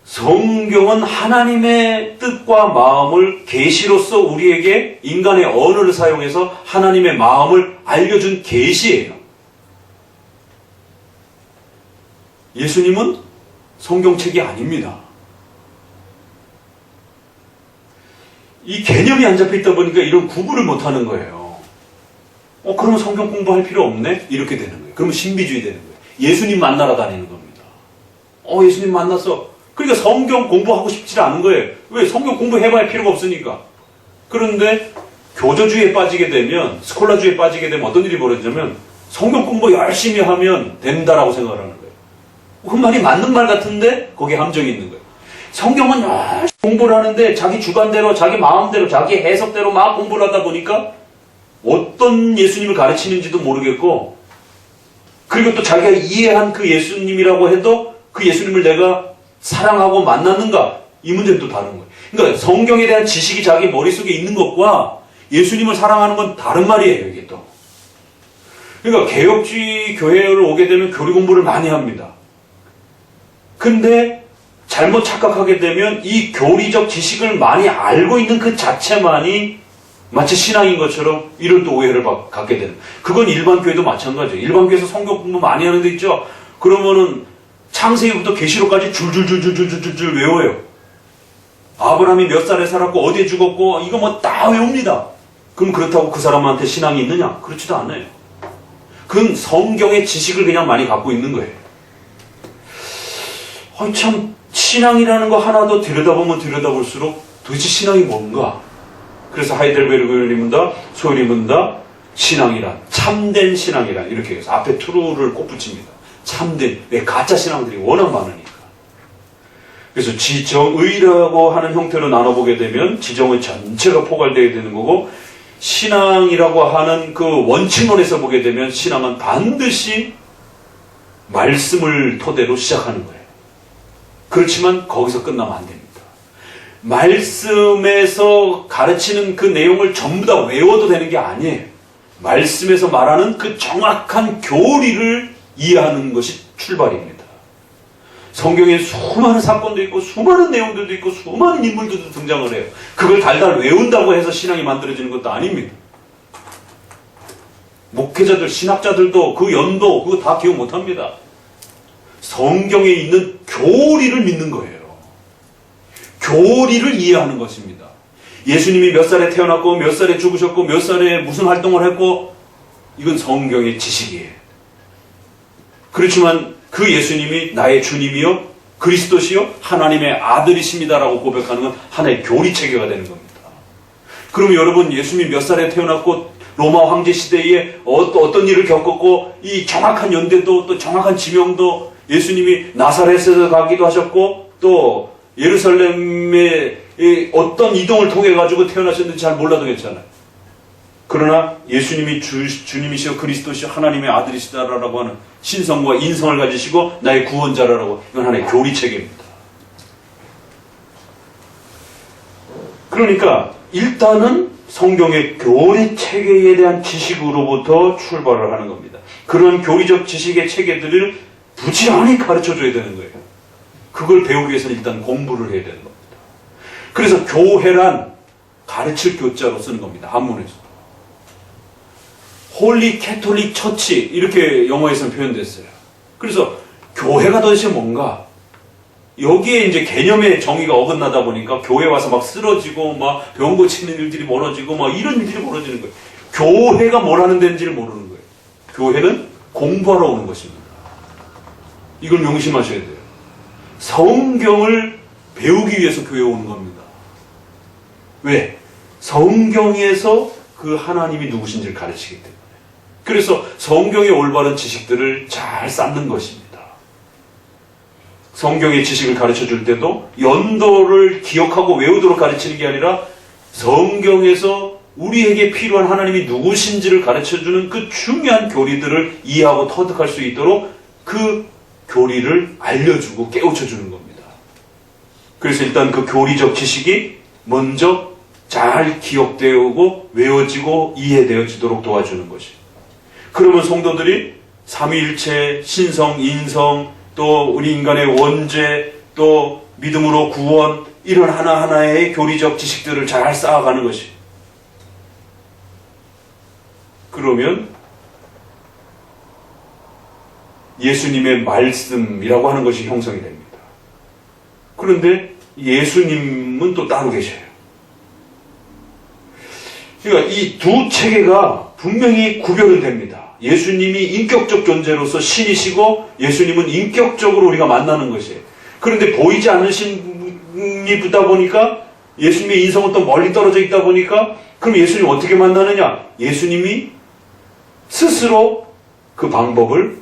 성경은 하나님의 뜻과 마음을 계시로서 우리에게 인간의 언어를 사용해서 하나님의 마음을 알려준 계시예요. 예수님은 성경책이 아닙니다. 이 개념이 안 잡혀 있다 보니까 이런 구분을 못 하는 거예요. 그러면 성경 공부할 필요 없네? 이렇게 되는 거예요. 그러면 신비주의 되는 거예요. 예수님 만나러 다니는 겁니다. 예수님 만났어. 그러니까 성경 공부하고 싶지 않은 거예요. 왜? 성경 공부해봐야 필요가 없으니까. 그런데 교조주의에 빠지게 되면, 스콜라주의에 빠지게 되면 어떤 일이 벌어지냐면 성경 공부 열심히 하면 된다라고 생각을 하는 거예요. 그 말이 맞는 말 같은데 거기에 함정이 있는 거예요. 성경은 열심히 공부를 하는데 자기 주관대로, 자기 마음대로, 자기 해석대로 막 공부를 하다 보니까 어떤 예수님을 가르치는지도 모르겠고, 그리고 또 자기가 이해한 그 예수님이라고 해도 그 예수님을 내가 사랑하고 만났는가? 이 문제는 또 다른 거예요. 그러니까 성경에 대한 지식이 자기 머릿속에 있는 것과 예수님을 사랑하는 건 다른 말이에요, 이게 또. 그러니까 개혁주의 교회를 오게 되면 교리 공부를 많이 합니다. 근데 잘못 착각하게 되면 이 교리적 지식을 많이 알고 있는 그 자체만이 마치 신앙인 것처럼 이런 또 오해를 갖게 되는. 그건 일반 교회도 마찬가지예요. 일반 교회에서 성경 공부 많이 하는 데 있죠. 그러면은 창세기부터 계시록까지 줄줄줄줄줄줄줄 외워요. 아브라함이 몇 살에 살았고 어디에 죽었고 이거 뭐 다 외웁니다. 그럼 그렇다고 그 사람한테 신앙이 있느냐? 그렇지도 않아요. 그건 성경의 지식을 그냥 많이 갖고 있는 거예요. 참 신앙이라는 거 하나 더 들여다보면 들여다볼수록 도대체 신앙이 뭔가? 그래서 하이델베르그를 입는다, 소를 입는다, 신앙이란, 참된 신앙이란 이렇게 해서 앞에 true를 꼭 붙입니다. 참된, 왜 가짜 신앙들이 워낙 많으니까. 그래서 지정의라고 하는 형태로 나눠보게 되면 지정의 전체가 포괄되게 되는 거고, 신앙이라고 하는 그 원칙론에서 보게 되면 신앙은 반드시 말씀을 토대로 시작하는 거예요. 그렇지만 거기서 끝나면 안 됩니다. 말씀에서 가르치는 그 내용을 전부 다 외워도 되는 게 아니에요. 말씀에서 말하는 그 정확한 교리를 이해하는 것이 출발입니다. 성경에 수많은 사건도 있고 수많은 내용들도 있고 수많은 인물들도 등장을 해요. 그걸 달달 외운다고 해서 신앙이 만들어지는 것도 아닙니다. 목회자들, 신학자들도 그 연도 그거 다 기억 못합니다. 성경에 있는 교리를 믿는 거예요. 교리를 이해하는 것입니다. 예수님이 몇 살에 태어났고 몇 살에 죽으셨고 몇 살에 무슨 활동을 했고, 이건 성경의 지식이에요. 그렇지만 그 예수님이 나의 주님이요 그리스도시요 하나님의 아들이십니다라고 고백하는 건 하나의 교리체계가 되는 겁니다. 그러면 여러분, 예수님이 몇 살에 태어났고 로마 황제 시대에 어떤 일을 겪었고 이 정확한 연대도 또 정확한 지명도, 예수님이 나사렛에서 가기도 하셨고 또 예루살렘의 어떤 이동을 통해 가지고 태어나셨는지 잘 몰라도 괜찮아요. 그러나 예수님이 주님이시여 그리스도시여 하나님의 아들이시다라고 하는 신성과 인성을 가지시고 나의 구원자라고, 이건 하나의 교리체계입니다. 그러니까 일단은 성경의 교리체계에 대한 지식으로부터 출발을 하는 겁니다. 그런 교리적 지식의 체계들을 부지런히 가르쳐줘야 되는 거예요. 그걸 배우기 위해서는 일단 공부를 해야 되는 겁니다. 그래서 교회란 가르칠 교자로 쓰는 겁니다. 한문에서. 홀리 캐톨릭 처치 이렇게 영어에서는 표현됐어요. 그래서 교회가 도대체 뭔가? 여기에 이제 개념의 정의가 어긋나다 보니까 교회 와서 막 쓰러지고 막 병 고치는 일들이 벌어지고 막 이런 일들이 벌어지는 거예요. 교회가 뭘 하는 데인지를 모르는 거예요. 교회는 공부하러 오는 것입니다. 이걸 명심하셔야 돼요. 성경을 배우기 위해서 교회에 오는 겁니다. 왜? 성경에서 그 하나님이 누구신지를 가르치기 때문에. 그래서 성경의 올바른 지식들을 잘 쌓는 것입니다. 성경의 지식을 가르쳐 줄 때도 연도를 기억하고 외우도록 가르치는 게 아니라 성경에서 우리에게 필요한 하나님이 누구신지를 가르쳐 주는 그 중요한 교리들을 이해하고 터득할 수 있도록 그 교리를 알려주고 깨우쳐 주는 겁니다. 그래서 일단 그 교리적 지식이 먼저 잘 기억되고 외워지고 이해되어지도록 도와주는 것이. 그러면 성도들이 삼위일체, 신성, 인성, 또 우리 인간의 원죄, 또 믿음으로 구원, 이런 하나하나의 교리적 지식들을 잘 쌓아가는 것이. 그러면 예수님의 말씀이라고 하는 것이 형성이 됩니다. 그런데 예수님은 또 따로 계셔요. 그러니까 이 두 체계가 분명히 구별은 됩니다. 예수님이 인격적 존재로서 신이시고 예수님은 인격적으로 우리가 만나는 것이에요. 그런데 보이지 않으신 분이 붙다 보니까 예수님의 인성은 또 멀리 떨어져 있다 보니까 그럼 예수님 어떻게 만나느냐? 예수님이 스스로 그 방법을,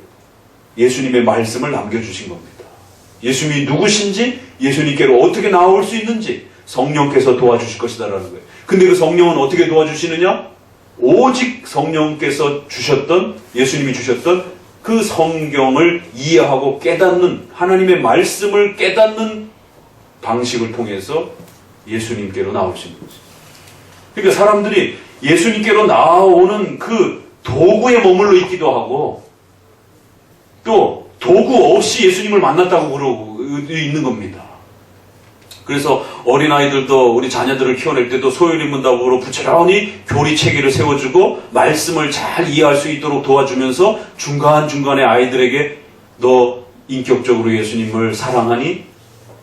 예수님의 말씀을 남겨주신 겁니다. 예수님이 누구신지, 예수님께로 어떻게 나올 수 있는지 성령께서 도와주실 것이다라는 거예요. 근데 그 성령은 어떻게 도와주시느냐? 오직 성령께서 주셨던, 예수님이 주셨던 그 성경을 이해하고 깨닫는, 하나님의 말씀을 깨닫는 방식을 통해서 예수님께로 나올 수 있는 거죠. 그러니까 사람들이 예수님께로 나오는 그 도구에 머물러 있기도 하고, 또 도구 없이 예수님을 만났다고 그러고 있는 겁니다. 그래서 어린아이들도 우리 자녀들을 키워낼 때도 소요리 문답으로 부지런히 교리 체계를 세워주고 말씀을 잘 이해할 수 있도록 도와주면서 중간중간에 아이들에게 너 인격적으로 예수님을 사랑하니?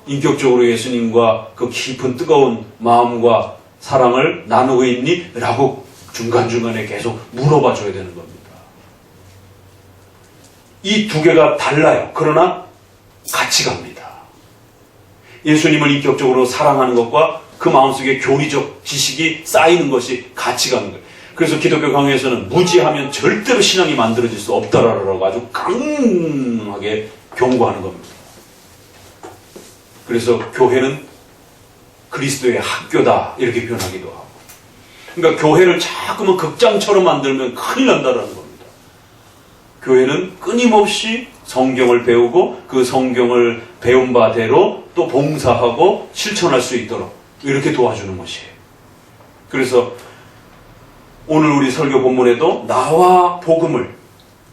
인격적으로 예수님과 그 깊은 뜨거운 마음과 사랑을 나누고 있니? 라고 중간중간에 계속 물어봐 줘야 되는 겁니다. 이 두 개가 달라요. 그러나 같이 갑니다. 예수님을 인격적으로 사랑하는 것과 그 마음속에 교리적 지식이 쌓이는 것이 같이 가는 거예요. 그래서 기독교 강요에서는 무지하면 절대로 신앙이 만들어질 수 없다라고 아주 강하게 경고하는 겁니다. 그래서 교회는 그리스도의 학교다 이렇게 표현하기도 하고, 그러니까 교회를 자꾸만 극장처럼 만들면 큰일 난다라는 겁니다. 교회는 끊임없이 성경을 배우고 그 성경을 배운 바대로 또 봉사하고 실천할 수 있도록 이렇게 도와주는 것이에요. 그래서 오늘 우리 설교 본문에도 나와 복음을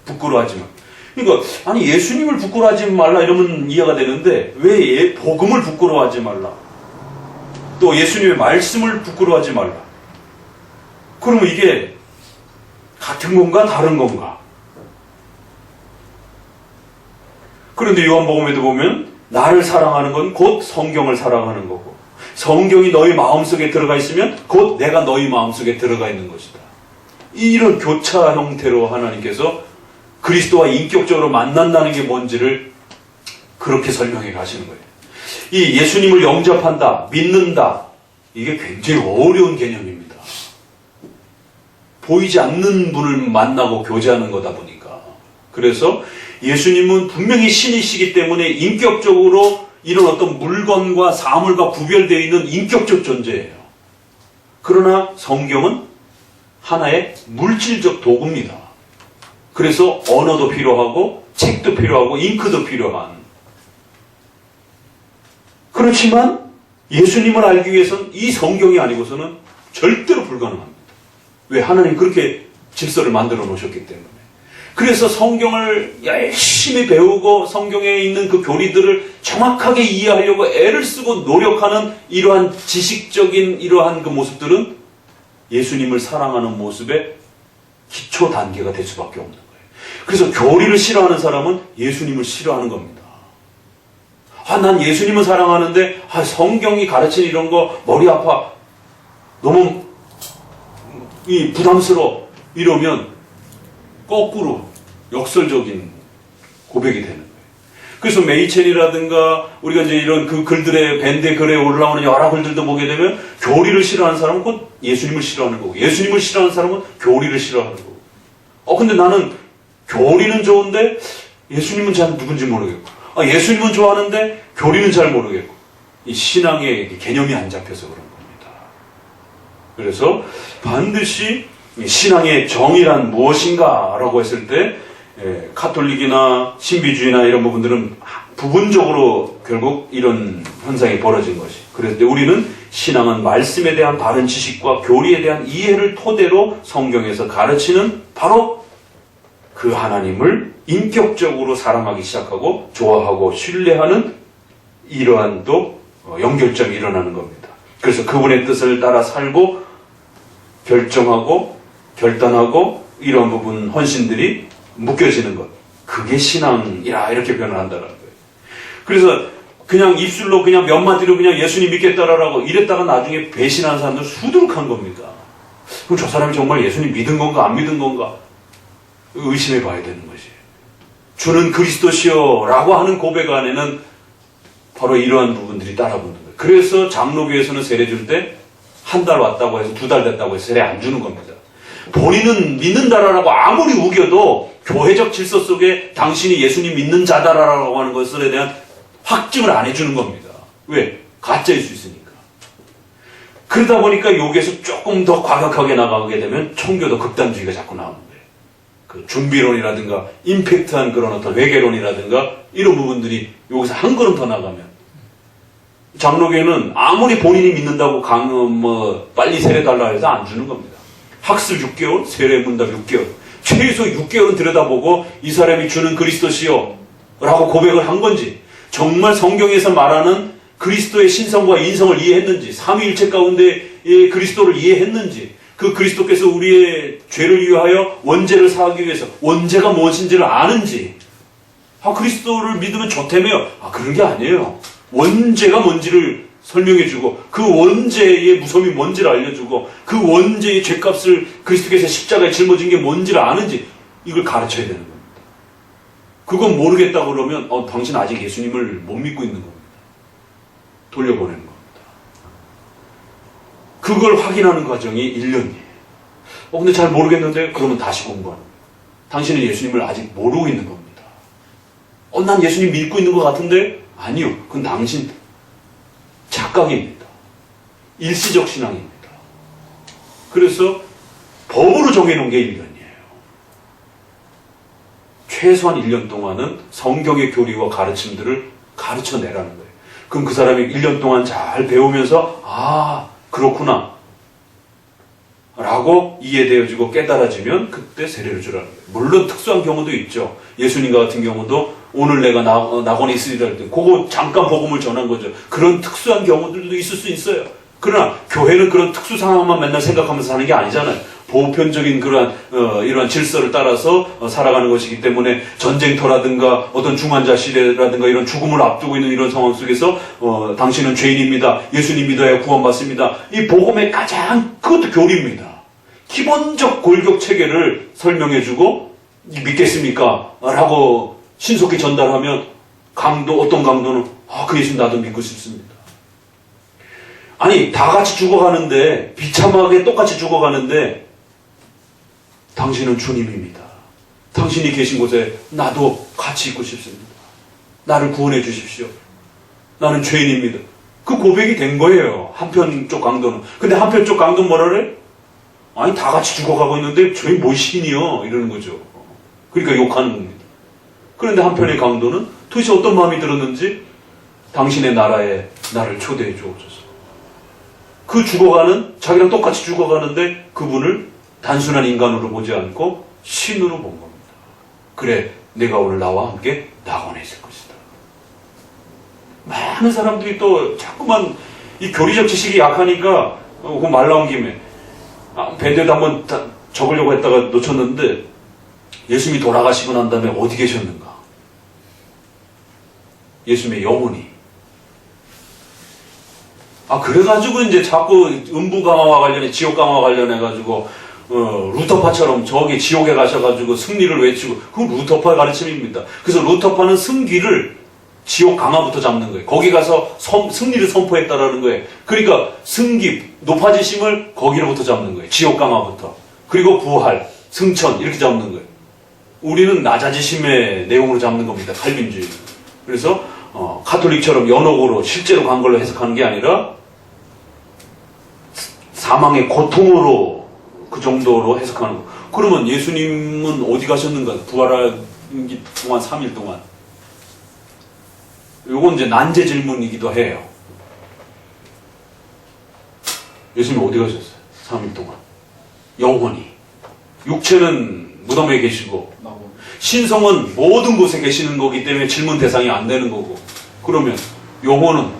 부끄러워하지 마. 그러니까 아니 예수님을 부끄러워하지 말라 이러면 이해가 되는데 왜 복음을 부끄러워하지 말라? 또 예수님의 말씀을 부끄러워하지 말라. 그러면 이게 같은 건가 다른 건가? 그런데 요한복음에도 보면 나를 사랑하는 건 곧 성경을 사랑하는 거고, 성경이 너희 마음속에 들어가 있으면 곧 내가 너희 마음속에 들어가 있는 것이다. 이런 교차 형태로 하나님께서 그리스도와 인격적으로 만난다는 게 뭔지를 그렇게 설명해 가시는 거예요. 이 예수님을 영접한다, 믿는다, 이게 굉장히 어려운 개념입니다. 보이지 않는 분을 만나고 교제하는 거다 보니까. 그래서 예수님은 분명히 신이시기 때문에 인격적으로 이런 어떤 물건과 사물과 구별되어 있는 인격적 존재예요. 그러나 성경은 하나의 물질적 도구입니다. 그래서 언어도 필요하고 책도 필요하고 잉크도 필요한. 그렇지만 예수님을 알기 위해서는 이 성경이 아니고서는 절대로 불가능합니다. 왜? 하나님 그렇게 질서를 만들어 놓으셨기 때문에. 그래서 성경을 열심히 배우고 성경에 있는 그 교리들을 정확하게 이해하려고 애를 쓰고 노력하는 이러한 지식적인 이러한 그 모습들은 예수님을 사랑하는 모습의 기초 단계가 될 수밖에 없는 거예요. 그래서 교리를 싫어하는 사람은 예수님을 싫어하는 겁니다. 난 예수님을 사랑하는데 성경이 가르치는 이런 거 머리 아파, 너무 부담스러워, 이러면 거꾸로 역설적인 고백이 되는 거예요. 그래서 메이첸이라든가 우리가 이제 이런 그 글들의 밴드 글에 올라오는 여러 글들도 보게 되면 교리를 싫어하는 사람은 곧 예수님을 싫어하는 거고, 예수님을 싫어하는 사람은 교리를 싫어하는 거고. 근데 나는 교리는 좋은데 예수님은 잘 누군지 모르겠고, 예수님은 좋아하는데 교리는 잘 모르겠고, 이 신앙의 개념이 안 잡혀서 그런 겁니다. 그래서 반드시 신앙의 정의란 무엇인가 라고 했을 때 카톨릭이나 신비주의나 이런 부분들은 부분적으로 결국 이런 현상이 벌어진 것이. 그래서 우리는 신앙은 말씀에 대한 바른 지식과 교리에 대한 이해를 토대로 성경에서 가르치는 바로 그 하나님을 인격적으로 사랑하기 시작하고 좋아하고 신뢰하는 이러한 또 연결점이 일어나는 겁니다. 그래서 그분의 뜻을 따라 살고 결정하고 결단하고 이런 부분 헌신들이 묶여지는 것, 그게 신앙이라 이렇게 표현을 한다는 거예요. 그래서 그냥 입술로 그냥 몇 마디로 그냥 예수님 믿겠다라고 이랬다가 나중에 배신하는 사람들 수두룩한 겁니다. 그럼 저 사람이 정말 예수님 믿은 건가 안 믿은 건가 의심해 봐야 되는 것이에요. 주는 그리스도시여 라고 하는 고백 안에는 바로 이러한 부분들이 따라붙는 거예요. 그래서 장로교에서는 세례 줄 때 한 달 왔다고 해서 2달 됐다고 해서 세례 안 주는 겁니다. 본인은 믿는다라고 아무리 우겨도 교회적 질서 속에 당신이 예수님 믿는 자다라고 하는 것에 대한 확증을 안 해주는 겁니다. 왜? 가짜일 수 있으니까. 그러다 보니까 여기에서 조금 더 과격하게 나가게 되면 청교도 극단주의가 자꾸 나오는 거예요. 그 준비론이라든가 임팩트한 그런 어떤 회계론이라든가 이런 부분들이 여기서 한 걸음 더 나가면 장로교는 아무리 본인이 믿는다고 빨리 세례달라 해서 안 주는 겁니다. 학습 6개월, 세례 문답 6개월. 최소 6개월은 들여다보고 이 사람이 주는 그리스도시요 라고 고백을 한 건지, 정말 성경에서 말하는 그리스도의 신성과 인성을 이해했는지, 삼위일체 가운데의 그리스도를 이해했는지, 그 그리스도께서 우리의 죄를 위하여 원죄를 사하기 위해서 원죄가 무엇인지를 아는지, 그리스도를 믿으면 좋다며요. 그런 게 아니에요. 원죄가 뭔지를 설명해주고, 그 원죄의 무서움이 뭔지를 알려주고, 그 원죄의 죄값을 그리스도께서 십자가에 짊어진 게 뭔지를 아는지, 이걸 가르쳐야 되는 겁니다. 그건 모르겠다 그러면 당신 아직 예수님을 못 믿고 있는 겁니다. 돌려보내는 겁니다. 그걸 확인하는 과정이 1년이에요. 근데 잘 모르겠는데? 그러면 다시 공부하는 거예요. 당신은 예수님을 아직 모르고 있는 겁니다. 난 예수님 믿고 있는 것 같은데? 아니요. 그건 당신 착각입니다. 일시적 신앙입니다. 그래서 법으로 정해놓은 게 1년이에요. 최소한 1년 동안은 성경의 교리와 가르침들을 가르쳐내라는 거예요. 그럼 그 사람이 1년 동안 잘 배우면서 그렇구나 라고 이해되어지고 깨달아지면 그때 세례를 주라는 거예요. 물론 특수한 경우도 있죠. 예수님과 같은 경우도 오늘 내가 낙원에 있으리라 할 때 그거 잠깐 복음을 전한 거죠. 그런 특수한 경우들도 있을 수 있어요. 그러나 교회는 그런 특수 상황만 맨날 생각하면서 사는 게 아니잖아요. 보편적인 이러한 질서를 따라서 살아가는 것이기 때문에 전쟁터라든가 어떤 중환자 시대라든가 이런 죽음을 앞두고 있는 이런 상황 속에서 당신은 죄인입니다. 예수님 믿어야 구원받습니다. 이 복음의 가장 그것도 교리입니다. 기본적 골격 체계를 설명해주고 믿겠습니까? 라고 신속히 전달하면 어떤 강도는 그 예수님 나도 믿고 싶습니다. 아니 다 같이 죽어가는데 비참하게 똑같이 죽어가는데 당신은 주님입니다. 당신이 계신 곳에 나도 같이 있고 싶습니다. 나를 구원해 주십시오. 나는 죄인입니다. 그 고백이 된 거예요. 한편쪽 강도는. 근데 한편쪽 강도는 뭐라 그래? 아니 다 같이 죽어가고 있는데 저희 뭐 신이요? 이러는 거죠. 그러니까 욕하는 겁니다. 그런데 한편의 강도는 도대체 어떤 마음이 들었는지 당신의 나라에 나를 초대해 주옵소서. 그 자기랑 똑같이 죽어가는데 그분을 단순한 인간으로 보지 않고 신으로 본 겁니다. 그래, 내가 오늘 나와 함께 낙원에 있을 것이다. 많은 사람들이 또 자꾸만 이 교리적 지식이 약하니까 그 말 나온 김에 밴드에도 한번 적으려고 했다가 놓쳤는데 예수님이 돌아가시고 난 다음에 어디 계셨는가? 예수님의 영혼이 그래가지고 이제 자꾸 음부 강화와 관련해, 지옥 강화와 관련해가지고, 루터파처럼 저기 지옥에 가셔가지고 승리를 외치고, 그건 루터파 가르침입니다. 그래서 루터파는 승기를 지옥 강화부터 잡는 거예요. 거기 가서 승리를 선포했다라는 거예요. 그러니까 승기, 높아지심을 거기로부터 잡는 거예요. 지옥 강화부터. 그리고 부활, 승천, 이렇게 잡는 거예요. 우리는 낮아지심의 내용으로 잡는 겁니다. 칼빈주의. 그래서, 카톨릭처럼 연옥으로 실제로 간 걸로 해석하는 게 아니라, 사망의 고통으로 그 정도로 해석하는 거. 그러면 예수님은 어디 가셨는가? 부활하기 동안 3일 동안. 요건 이제 난제 질문이기도 해요. 예수님 어디 가셨어요? 3일 동안. 영혼이. 육체는 무덤에 계시고 신성은 모든 곳에 계시는 거기 때문에 질문 대상이 안 되는 거고. 그러면 영혼은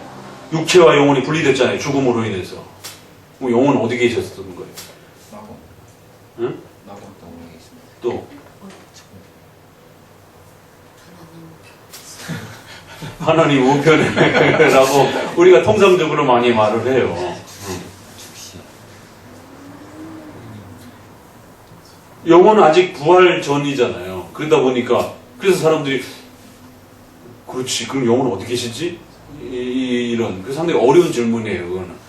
육체와 영혼이 분리됐잖아요. 죽음으로 인해서. 영혼은 어디 계셨던 거예요? 낙원. 응? 낙원 동에 있습니다. 또 하나님 우편에라고 우리가 통상적으로 많이 말을 해요. 영혼은 아직 부활 전이잖아요. 그러다 보니까 그래서 사람들이 그렇지 그럼 영혼은 어디 계시지? 이런 그 상당히 어려운 질문이에요. 그거는.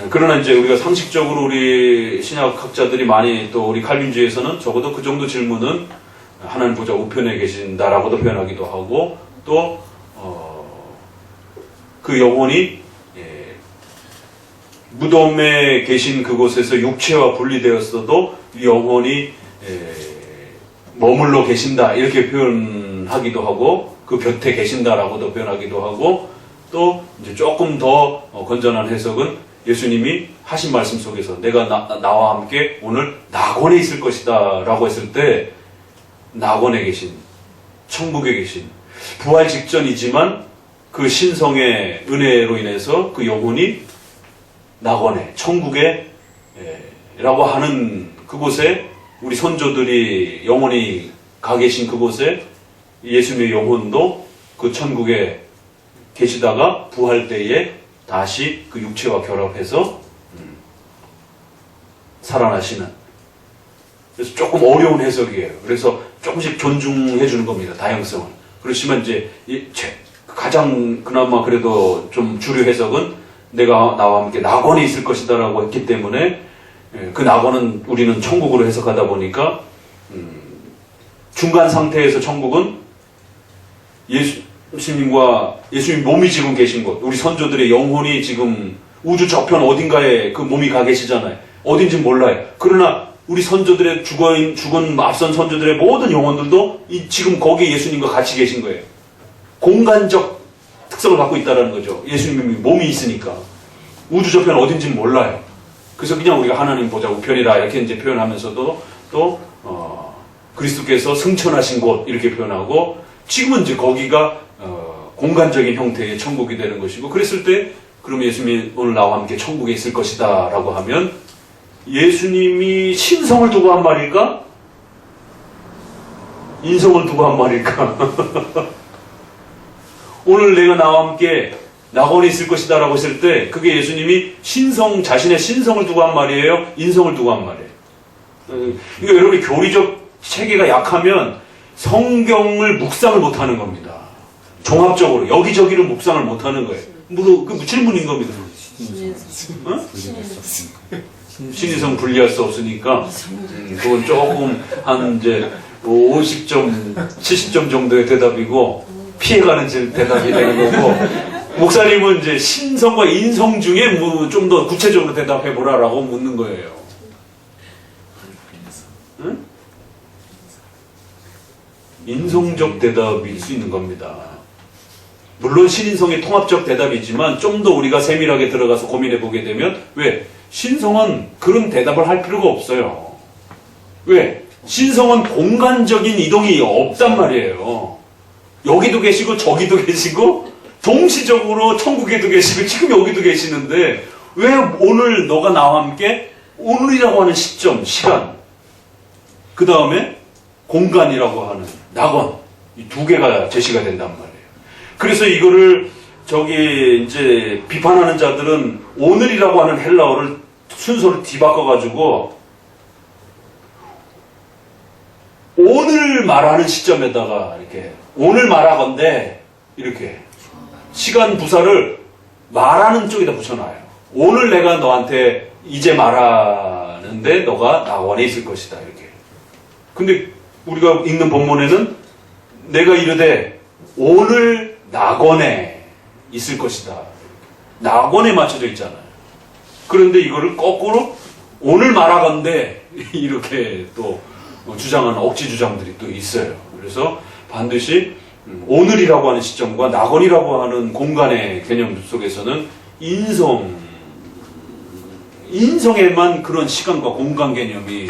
그러나 이제 우리가 상식적으로 우리 신약학자들이 많이 또 우리 칼빈주의에서는 적어도 그 정도 질문은 하나님 보좌 우편에 계신다라고도 표현하기도 하고 또 그 영혼이 무덤에 계신 그곳에서 육체와 분리되었어도 영혼이 머물러 계신다 이렇게 표현하기도 하고 그 곁에 계신다라고도 표현하기도 하고 또 이제 조금 더 건전한 해석은 예수님이 하신 말씀 속에서 내가 나와 함께 오늘 낙원에 있을 것이다 라고 했을 때 낙원에 계신 천국에 계신 부활 직전이지만 그 신성의 은혜로 인해서 그 영혼이 낙원에 천국에 라고 하는 그곳에 우리 선조들이 영원히 가 계신 그곳에 예수님의 영혼도 그 천국에 계시다가 부활 때에 다시 그 육체와 결합해서 살아나시는. 그래서 조금 어려운 해석이에요. 그래서 조금씩 존중해 주는 겁니다. 다양성을. 그렇지만 이제 가장 그나마 그래도 좀 주류 해석은 내가 나와 함께 낙원에 있을 것이다라고 했기 때문에 그 낙원은 우리는 천국으로 해석하다 보니까 중간 상태에서 천국은 예수님과 예수님 몸이 지금 계신 곳, 우리 선조들의 영혼이 지금 우주 저편 어딘가에 그 몸이 가 계시잖아요. 어딘지 몰라요. 그러나 우리 선조들의 죽은 앞선 선조들의 모든 영혼들도 지금 거기 예수님과 같이 계신 거예요. 공간적 특성을 갖고 있다는 거죠. 예수님이 몸이 있으니까. 우주 저편 어딘지 몰라요. 그래서 그냥 우리가 하나님 보자 우편이다 이렇게 이제 표현하면서도 또 그리스도께서 승천하신 곳 이렇게 표현하고 지금은 이제 거기가 공간적인 형태의 천국이 되는 것이고 그랬을 때 그럼 예수님이 오늘 나와 함께 천국에 있을 것이다 라고 하면 예수님이 신성을 두고 한 말일까? 인성을 두고 한 말일까? 오늘 내가 나와 함께 낙원에 있을 것이다 라고 했을 때 그게 예수님이 자신의 신성을 두고 한 말이에요? 인성을 두고 한 말이에요? 그러니까 여러분이 교리적 체계가 약하면 성경을 묵상을 못하는 겁니다. 종합적으로 여기저기를 묵상을 못하는 거예요. 그 질문인 겁니다. 신인성 분리할 수 없으니까 그건 조금 한 이제 50점, 70점 정도의 대답이고 피해가는 대답이 되는 거고 목사님은 이제 신성과 인성 중에 좀 더 구체적으로 대답해 보라라고 묻는 거예요. 응? 인성적 대답일 수 있는 겁니다. 물론 신인성의 통합적 대답이지만 좀 더 우리가 세밀하게 들어가서 고민해 보게 되면 왜? 신성은 그런 대답을 할 필요가 없어요. 왜? 신성은 공간적인 이동이 없단 말이에요. 여기도 계시고 저기도 계시고 동시적으로 천국에도 계시고 지금 여기도 계시는데 왜 오늘 너가 나와 함께 오늘이라고 하는 시점, 시간 그 다음에 공간이라고 하는 낙원 이 두 개가 제시가 된단 말이에요. 그래서 이거를 이제 비판하는 자들은 오늘이라고 하는 헬라어를 순서를 뒤바꿔가지고 오늘 말하는 시점에다가 이렇게 오늘 말하건대 이렇게 시간 부사를 말하는 쪽에다 붙여놔요. 오늘 내가 너한테 이제 말하는데 너가 낙원에 있을 것이다 이렇게. 근데 우리가 읽는 본문에는 내가 이르되 오늘 낙원에 있을 것이다. 낙원에 맞춰져 있잖아요. 그런데 이거를 거꾸로 오늘 말하건대 이렇게 또 주장하는 억지 주장들이 또 있어요. 그래서 반드시 오늘이라고 하는 시점과 낙원이라고 하는 공간의 개념 속에서는 인성에만 그런 시간과 공간 개념이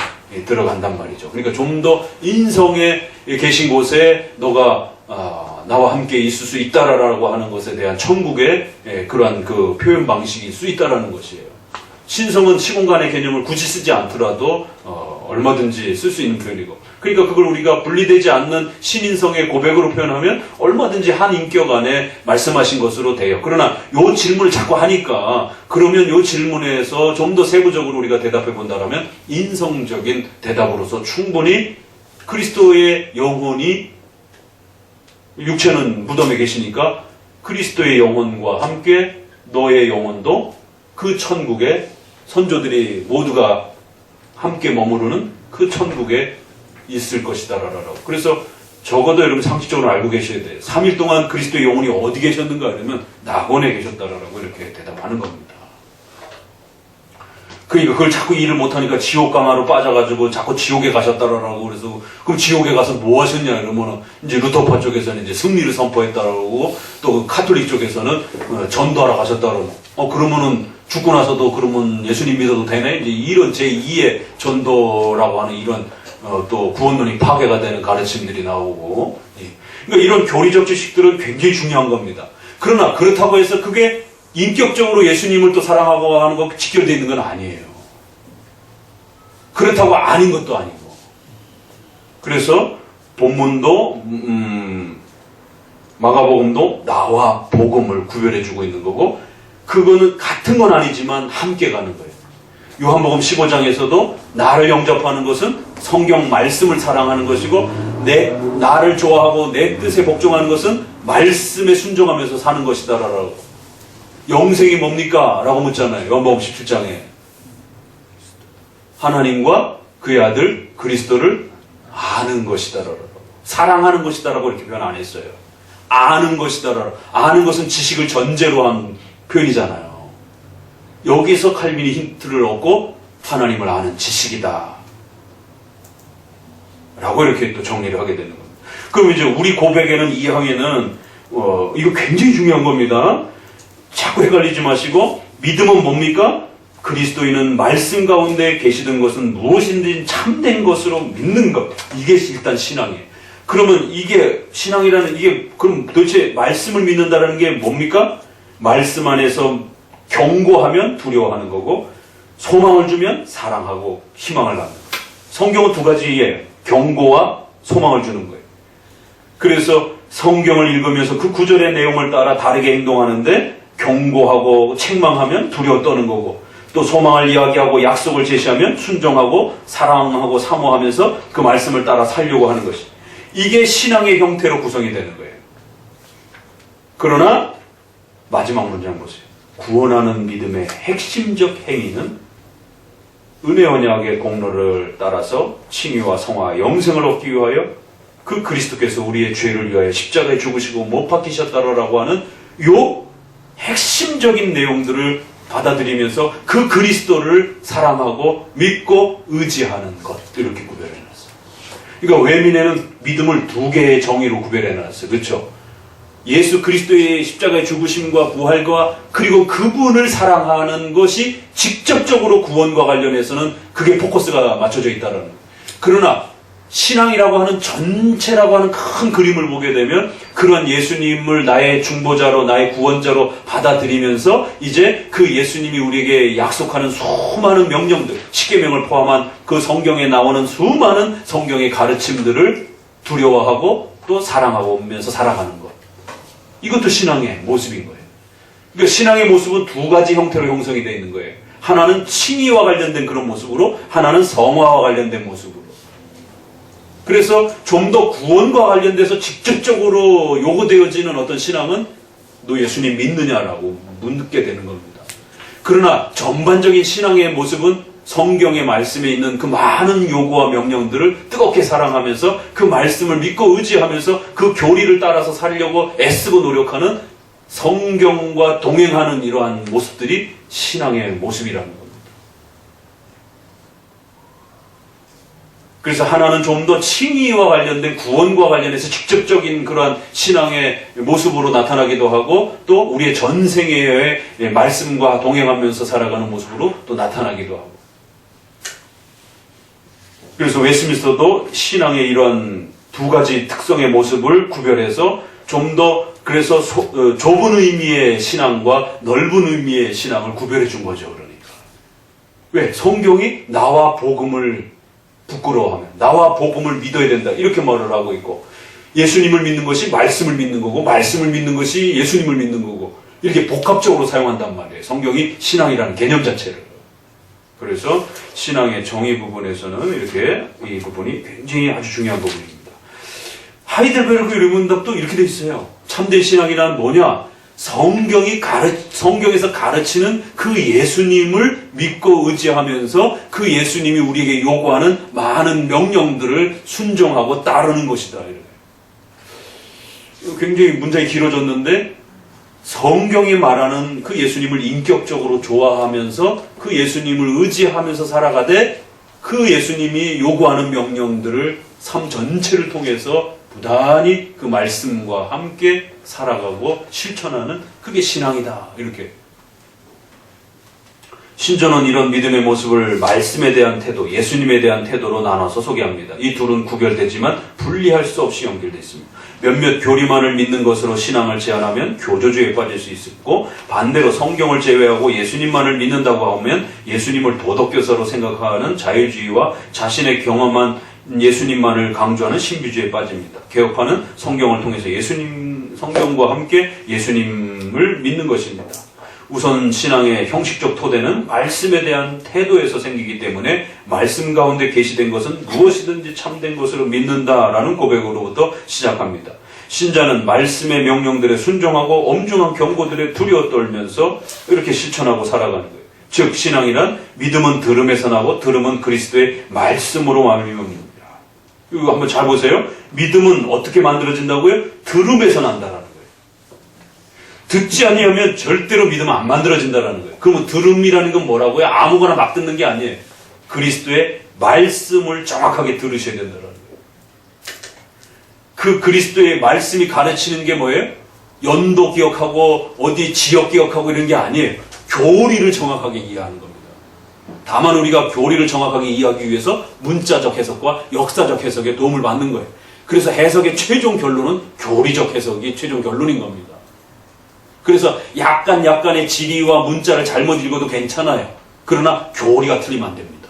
들어간단 말이죠. 그러니까 좀 더 인성에 계신 곳에 너가 나와 함께 있을 수 있다라고 하는 것에 대한 천국의 그러한 그 표현 방식일 수 있다라는 것이에요. 신성은 시공간의 개념을 굳이 쓰지 않더라도 얼마든지 쓸 수 있는 표현이고 그러니까 그걸 우리가 분리되지 않는 신인성의 고백으로 표현하면 얼마든지 한 인격 안에 말씀하신 것으로 돼요. 그러나 이 질문을 자꾸 하니까 그러면 이 질문에서 좀 더 세부적으로 우리가 대답해 본다면 인성적인 대답으로서 충분히 그리스도의 영혼이 육체는 무덤에 계시니까 그리스도의 영혼과 함께 너의 영혼도 그 천국에 선조들이 모두가 함께 머무르는 그 천국에 있을 것이다라고. 그래서 적어도 여러분 상식적으로 알고 계셔야 돼요. 3일 동안 그리스도의 영혼이 어디 계셨는가 하면 낙원에 계셨다라고 이렇게 대답하는 겁니다. 그러니까 그걸 자꾸 일을 못하니까 지옥 강화로 빠져가지고 자꾸 지옥에 가셨다라고 그래서 그럼 지옥에 가서 뭐 하셨냐 이러면은 이제 루터파 쪽에서는 이제 승리를 선포했다라고 또 카톨릭 쪽에서는 전도하러 가셨다라고 그러면은 죽고 나서도 그러면 예수님 믿어도 되네 이제 이런 제2의 전도라고 하는 이런 또 구원론이 파괴가 되는 가르침들이 나오고 그러니까 이런 교리적 지식들은 굉장히 중요한 겁니다. 그러나 그렇다고 해서 그게 인격적으로 예수님을 또 사랑하고 하는 거 직결되어 있는 건 아니에요. 그렇다고 아닌 것도 아니고. 그래서 본문도 마가복음도 나와 복음을 구별해주고 있는 거고 그거는 같은 건 아니지만 함께 가는 거예요. 요한복음 15장에서도 나를 영접하는 것은 성경 말씀을 사랑하는 것이고 나를 좋아하고 내 뜻에 복종하는 것은 말씀에 순종하면서 사는 것이다 라고. 영생이 뭡니까? 라고 묻잖아요. 요한복음 17장에. 하나님과 그의 아들 그리스도를 아는 것이다 라고. 사랑하는 것이다 라고 이렇게 표현 안 했어요. 아는 것이다 라고. 아는 것은 지식을 전제로 한 표현이잖아요. 여기서 칼빈이 힌트를 얻고 하나님을 아는 지식이다 라고 이렇게 또 정리를 하게 되는 겁니다. 그럼 이제 우리 고백에는 이 항에는 이거 굉장히 중요한 겁니다. 자꾸 헷갈리지 마시고 믿음은 뭡니까? 그리스도인은 말씀 가운데 계시던 것은 무엇인지 참된 것으로 믿는 것. 이게 일단 신앙이에요. 그러면 이게 신앙이라는 이게 그럼 도대체 말씀을 믿는다는 게 뭡니까? 말씀 안에서 경고하면 두려워하는 거고 소망을 주면 사랑하고 희망을 갖는 거예요. 성경은 두 가지예요. 경고와 소망을 주는 거예요. 그래서 성경을 읽으면서 그 구절의 내용을 따라 다르게 행동하는데 경고하고 책망하면 두려워 떠는 거고 또 소망을 이야기하고 약속을 제시하면 순종하고 사랑하고 사모하면서 그 말씀을 따라 살려고 하는 것이 이게 신앙의 형태로 구성이 되는 거예요. 그러나 마지막 문장 보세요. 구원하는 믿음의 핵심적 행위는 은혜 언약의 공로를 따라서 칭의와 성화, 영생을 얻기 위하여 그 그리스도께서 우리의 죄를 위하여 십자가에 죽으시고 못 박히셨다라고 하는 요 핵심적인 내용들을 받아들이면서 그 그리스도를 사랑하고 믿고 의지하는 것 이렇게 구별해놨어요. 그러니까 외민에는 믿음을 두 개의 정의로 구별해놨어요. 그렇죠? 예수 그리스도의 십자가의 죽으심과 부활과 그리고 그분을 사랑하는 것이 직접적으로 구원과 관련해서는 그게 포커스가 맞춰져 있다는 거예요. 그러나 신앙이라고 하는 전체라고 하는 큰 그림을 보게 되면 그런 예수님을 나의 중보자로 나의 구원자로 받아들이면서 이제 그 예수님이 우리에게 약속하는 수많은 명령들 10계명을 포함한 그 성경에 나오는 수많은 성경의 가르침들을 두려워하고 또 사랑하면서 살아가는 것. 이것도 신앙의 모습인 거예요. 그러니까 신앙의 모습은 두 가지 형태로 형성이 되어 있는 거예요. 하나는 칭의와 관련된 그런 모습으로 하나는 성화와 관련된 모습으로. 그래서 좀 더 구원과 관련돼서 직접적으로 요구되어지는 어떤 신앙은 너 예수님 믿느냐라고 묻게 되는 겁니다. 그러나 전반적인 신앙의 모습은 성경의 말씀에 있는 그 많은 요구와 명령들을 뜨겁게 사랑하면서 그 말씀을 믿고 의지하면서 그 교리를 따라서 살려고 애쓰고 노력하는 성경과 동행하는 이러한 모습들이 신앙의 모습이라는 겁니다. 그래서 하나는 좀 더 칭의와 관련된 구원과 관련해서 직접적인 그러한 신앙의 모습으로 나타나기도 하고 또 우리의 전생애의 말씀과 동행하면서 살아가는 모습으로 또 나타나기도 하고 그래서 웨스민스터도 신앙의 이런 두 가지 특성의 모습을 구별해서 좀 더 그래서 좁은 의미의 신앙과 넓은 의미의 신앙을 구별해 준 거죠. 그러니까 왜? 성경이 나와 복음을 부끄러워하면 나와 복음을 믿어야 된다 이렇게 말을 하고 있고 예수님을 믿는 것이 말씀을 믿는 거고 말씀을 믿는 것이 예수님을 믿는 거고 이렇게 복합적으로 사용한단 말이에요. 성경이 신앙이라는 개념 자체를. 그래서 신앙의 정의 부분에서는 이렇게 이 부분이 굉장히 아주 중요한 부분입니다. 하이델베르크 유리문답도 이렇게 돼 있어요. 참된 신앙이란 뭐냐? 성경에서 가르치는 그 예수님을 믿고 의지하면서 그 예수님이 우리에게 요구하는 많은 명령들을 순종하고 따르는 것이다. 이래요. 굉장히 문장이 길어졌는데 성경이 말하는 그 예수님을 인격적으로 좋아하면서 그 예수님을 의지하면서 살아가되 그 예수님이 요구하는 명령들을 삶 전체를 통해서 부단히 그 말씀과 함께 살아가고 실천하는 그게 신앙이다. 이렇게. 신조는 이런 믿음의 모습을 말씀에 대한 태도, 예수님에 대한 태도로 나눠서 소개합니다. 이 둘은 구별되지만 분리할 수 없이 연결되어 있습니다. 몇몇 교리만을 믿는 것으로 신앙을 제한하면 교조주의에 빠질 수 있고, 반대로 성경을 제외하고 예수님만을 믿는다고 하면 예수님을 도덕교사로 생각하는 자유주의와 자신의 경험한 예수님만을 강조하는 신비주의에 빠집니다. 개혁파는 성경을 통해서 성경과 함께 예수님을 믿는 것입니다. 우선 신앙의 형식적 토대는 말씀에 대한 태도에서 생기기 때문에 말씀 가운데 계시된 것은 무엇이든지 참된 것으로 믿는다라는 고백으로부터 시작합니다. 신자는 말씀의 명령들에 순종하고 엄중한 경고들에 두려워 떨면서 이렇게 실천하고 살아가는 거예요. 즉 신앙이란 믿음은 들음에서 나고 들음은 그리스도의 말씀으로 말미암습니다. 이거 한번 잘 보세요. 믿음은 어떻게 만들어진다고요? 들음에서 난다라는 거예요. 듣지 아니하면 절대로 믿음 안 만들어진다라는 거예요. 그러면 들음이라는 건 뭐라고요? 아무거나 막 듣는 게 아니에요. 그리스도의 말씀을 정확하게 들으셔야 된다라는 거예요. 그 그리스도의 말씀이 가르치는 게 뭐예요? 연도 기억하고 어디 지역 기억하고 이런 게 아니에요. 교리를 정확하게 이해하는 겁니다. 다만 우리가 교리를 정확하게 이해하기 위해서 문자적 해석과 역사적 해석에 도움을 받는 거예요. 그래서 해석의 최종 결론은 교리적 해석이 최종 결론인 겁니다. 그래서 약간의 지리와 문자를 잘못 읽어도 괜찮아요. 그러나 교리가 틀리면 안 됩니다.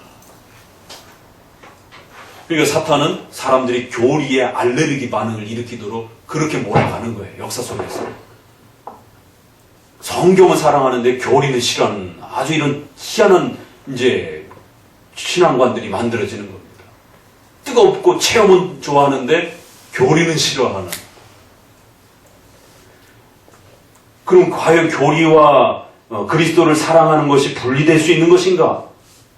그러니까 사탄은 사람들이 교리에 알레르기 반응을 일으키도록 그렇게 몰아가는 거예요. 역사 속에서. 성경은 사랑하는데 교리는 싫어하는 아주 이런 희한한 이제 신앙관들이 만들어지는 겁니다. 뜨겁고 체험은 좋아하는데 교리는 싫어하는. 그럼 과연 교리와 그리스도를 사랑하는 것이 분리될 수 있는 것인가?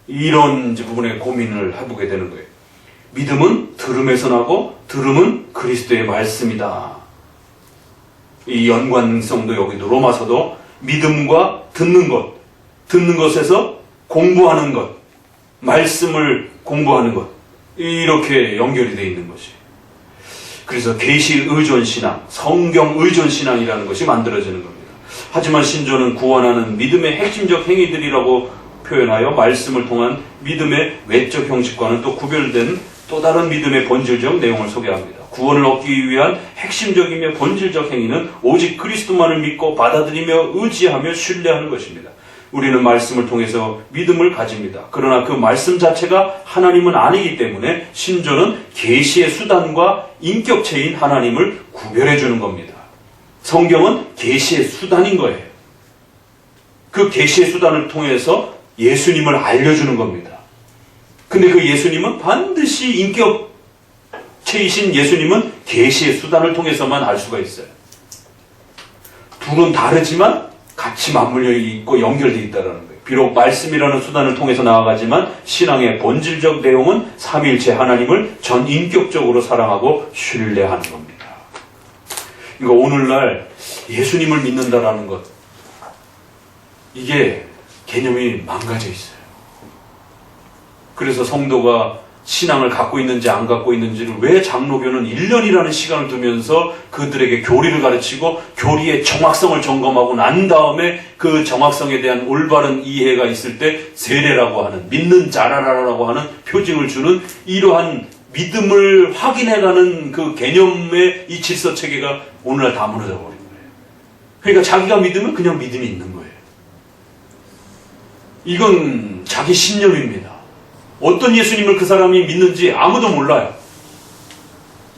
이런 부분에 고민을 해보게 되는 거예요. 믿음은 들음에서 나고 들음은 그리스도의 말씀이다. 이 연관성도 여기도 로마서도 믿음과 듣는 것, 듣는 것에서 공부하는 것, 말씀을 공부하는 것, 이렇게 연결이 되어 있는 것이. 그래서 계시 의존 신앙, 성경 의존 신앙이라는 것이 만들어지는 겁니다. 하지만 신조는 구원하는 믿음의 핵심적 행위들이라고 표현하여 말씀을 통한 믿음의 외적 형식과는 또 구별된 또 다른 믿음의 본질적 내용을 소개합니다. 구원을 얻기 위한 핵심적이며 본질적 행위는 오직 그리스도만을 믿고 받아들이며 의지하며 신뢰하는 것입니다. 우리는 말씀을 통해서 믿음을 가집니다. 그러나 그 말씀 자체가 하나님은 아니기 때문에 신조는 계시의 수단과 인격체인 하나님을 구별해 주는 겁니다. 성경은 계시의 수단인 거예요. 그 계시의 수단을 통해서 예수님을 알려주는 겁니다. 근데 그 예수님은 반드시 인격체이신 예수님은 계시의 수단을 통해서만 알 수가 있어요. 둘은 다르지만 같이 맞물려 있고 연결되어 있다는 거예요. 비록 말씀이라는 수단을 통해서 나아가지만 신앙의 본질적 내용은 삼위일체 하나님을 전인격적으로 사랑하고 신뢰하는 겁니다. 그러니까 오늘날 예수님을 믿는다라는 것, 이게 개념이 망가져 있어요. 그래서 성도가 신앙을 갖고 있는지 안 갖고 있는지를 왜 장로교는 1년이라는 시간을 두면서 그들에게 교리를 가르치고 교리의 정확성을 점검하고 난 다음에 그 정확성에 대한 올바른 이해가 있을 때 세례라고 하는, 믿는 자라라라고 하는 표징을 주는 이러한 믿음을 확인해가는 그 개념의 이 질서 체계가 오늘날 다 무너져 버린 거예요. 그러니까 자기가 믿으면 그냥 믿음이 있는 거예요. 이건 자기 신념입니다. 어떤 예수님을 그 사람이 믿는지 아무도 몰라요.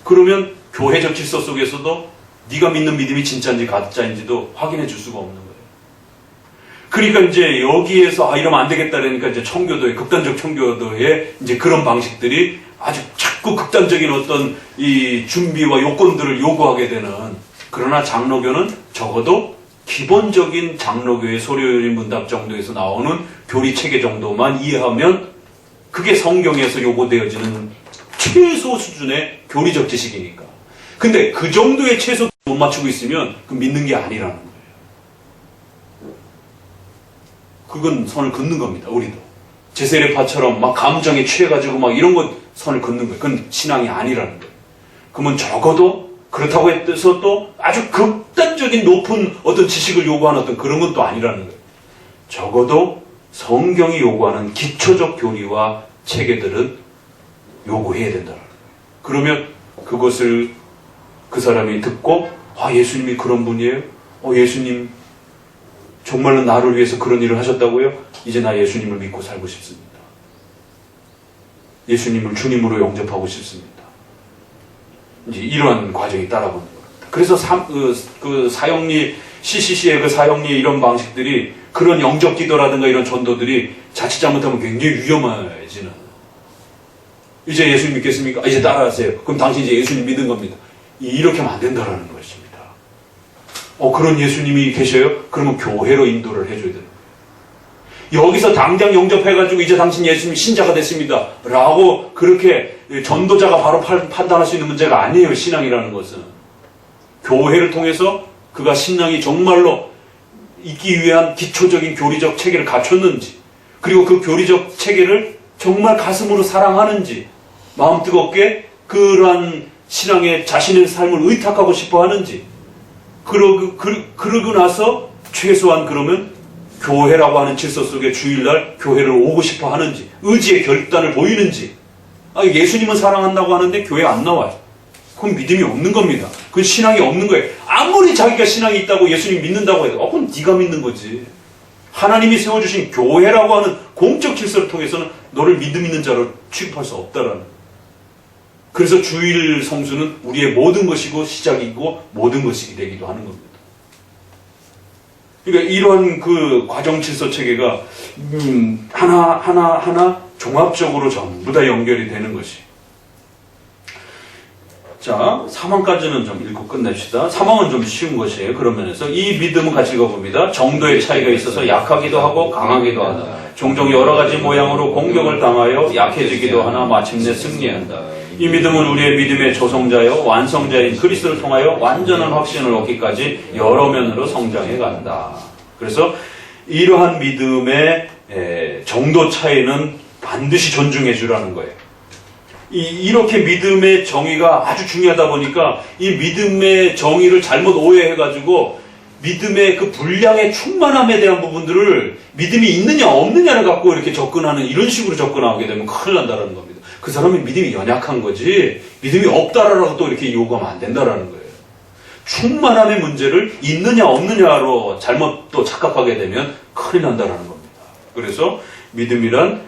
그러면 교회적 질서 속에서도 네가 믿는 믿음이 진짜인지 가짜인지도 확인해 줄 수가 없는 거예요. 그러니까 이제 여기에서 이러면 안 되겠다 그러니까 이제 청교도의 극단적 청교도의 이제 그런 방식들이 아주 자꾸 극단적인 어떤 이 준비와 요건들을 요구하게 되는. 그러나 장로교는 적어도 기본적인 장로교의 소요인 문답 정도에서 나오는 교리 체계 정도만 이해하면 그게 성경에서 요구되어지는 최소 수준의 교리적 지식이니까. 근데 그 정도의 최소 못 맞추고 있으면 그 믿는 게 아니라는 거예요. 그건 선을 긋는 겁니다. 우리도 제세례파처럼 막 감정에 취해가지고 막 이런 것 선을 긋는 거예요. 그건 신앙이 아니라는 거예요. 그러면 적어도 그렇다고 해서 또 아주 극단적인 높은 어떤 지식을 요구하는 어떤 그런 건 또 아니라는 거예요. 적어도 성경이 요구하는 기초적 교리와 체계들은 요구해야 된다. 그러면 그것을 그 사람이 듣고 예수님이 그런 분이에요? 예수님 정말로 나를 위해서 그런 일을 하셨다고요? 이제 나 예수님을 믿고 살고 싶습니다. 예수님을 주님으로 영접하고 싶습니다. 이제 이러한 과정이 따라오는 겁니다. 그래서 그 사형리, CCC의 그 사형리 이런 방식들이 그런 영접 기도라든가 이런 전도들이 자칫 잘못하면 굉장히 위험해지는. 이제 예수님 믿겠습니까? 이제 따라하세요. 그럼 당신 이제 예수님 믿은 겁니다. 이렇게 하면 안 된다라는 것입니다. 그런 예수님이 계셔요? 그러면 교회로 인도를 해줘야 되는 거예요. 여기서 당장 영접해가지고 이제 당신 예수님 신자가 됐습니다. 라고 그렇게 전도자가 바로 판단할 수 있는 문제가 아니에요. 신앙이라는 것은. 교회를 통해서 그가 신앙이 정말로 있기 위한 기초적인 교리적 체계를 갖췄는지, 그리고 그 교리적 체계를 정말 가슴으로 사랑하는지, 마음 뜨겁게 그러한 신앙에 자신의 삶을 의탁하고 싶어 하는지, 그러고 나서 최소한 그러면 교회라고 하는 질서 속에 주일날 교회를 오고 싶어 하는지, 의지의 결단을 보이는지. 예수님은 사랑한다고 하는데 교회 안 나와요. 그건 믿음이 없는 겁니다. 그건 신앙이 없는 거예요. 아무리 자기가 신앙이 있다고 예수님 믿는다고 해도 그건 네가 믿는 거지. 하나님이 세워주신 교회라고 하는 공적 질서를 통해서는 너를 믿음 있는 자로 취급할 수 없다라는 거예요. 그래서 주일 성수는 우리의 모든 것이고 시작이고 모든 것이 되기도 하는 겁니다. 그러니까 이러한 그 과정 질서 체계가 하나 종합적으로 전부 다 연결이 되는 것이. 자, 사망까지는 좀 읽고 끝냅시다. 사망은 좀 쉬운 것이에요. 그런 면에서 이 믿음은 같이 읽어봅니다. 정도의 차이가 있어서 약하기도 하고 강하기도 하다. 종종 여러 가지 모양으로 공격을 당하여 약해지기도 하나 마침내 승리한다. 이 믿음은 우리의 믿음의 조성자요 완성자인 그리스도를 통하여 완전한 확신을 얻기까지 여러 면으로 성장해 간다. 그래서 이러한 믿음의 정도 차이는 반드시 존중해 주라는 거예요. 이렇게 믿음의 정의가 아주 중요하다 보니까 이 믿음의 정의를 잘못 오해해가지고 믿음의 그 분량의 충만함에 대한 부분들을 믿음이 있느냐 없느냐를 갖고 이렇게 접근하는 이런 식으로 접근하게 되면 큰일 난다는 겁니다. 그 사람이 믿음이 연약한 거지 믿음이 없다라고 또 이렇게 요구하면 안 된다라는 거예요. 충만함의 문제를 있느냐 없느냐로 잘못 또 착각하게 되면 큰일 난다라는 겁니다. 그래서 믿음이란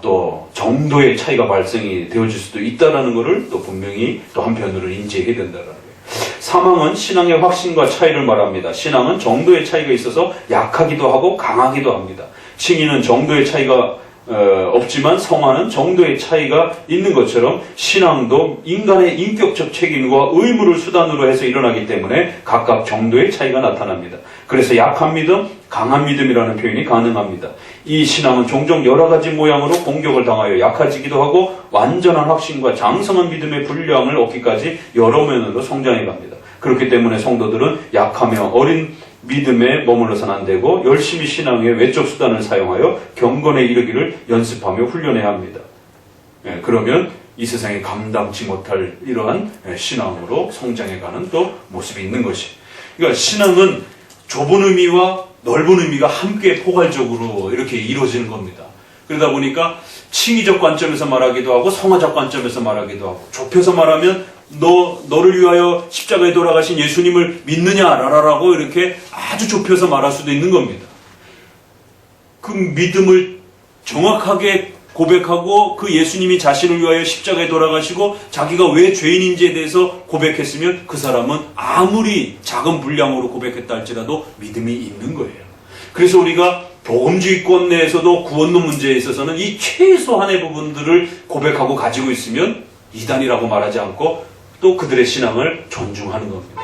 또 정도의 차이가 발생이 되어질 수도 있다라는 것을 또 분명히 또 한편으로 인지해야 된다라는 거예요. 사망은 신앙의 확신과 차이를 말합니다. 신앙은 정도의 차이가 있어서 약하기도 하고 강하기도 합니다. 칭의는 정도의 차이가 없지만 성화는 정도의 차이가 있는 것처럼 신앙도 인간의 인격적 책임과 의무를 수단으로 해서 일어나기 때문에 각각 정도의 차이가 나타납니다. 그래서 약한 믿음, 강한 믿음이라는 표현이 가능합니다. 이 신앙은 종종 여러 가지 모양으로 공격을 당하여 약해지기도 하고 완전한 확신과 장성한 믿음의 분량을 얻기까지 여러 면으로 성장해 갑니다. 그렇기 때문에 성도들은 약하며 어린 믿음에 머물러서는 안 되고 열심히 신앙의 외적 수단을 사용하여 경건에 이르기를 연습하며 훈련해야 합니다. 그러면 이 세상에 감당치 못할 이러한 신앙으로 성장해가는 또 모습이 있는 것이. 그러니까 신앙은 좁은 의미와 넓은 의미가 함께 포괄적으로 이렇게 이루어지는 겁니다. 그러다 보니까 칭의적 관점에서 말하기도 하고 성화적 관점에서 말하기도 하고, 좁혀서 말하면 너를 위하여 십자가에 돌아가신 예수님을 믿느냐라고 이렇게 아주 좁혀서 말할 수도 있는 겁니다. 그 믿음을 정확하게 고백하고 그 예수님이 자신을 위하여 십자가에 돌아가시고 자기가 왜 죄인인지에 대해서 고백했으면 그 사람은 아무리 작은 분량으로 고백했다 할지라도 믿음이 있는 거예요. 그래서 우리가 복음주의권 내에서도 구원론 문제에 있어서는 이 최소한의 부분들을 고백하고 가지고 있으면 이단이라고 말하지 않고 또 그들의 신앙을 존중하는 겁니다.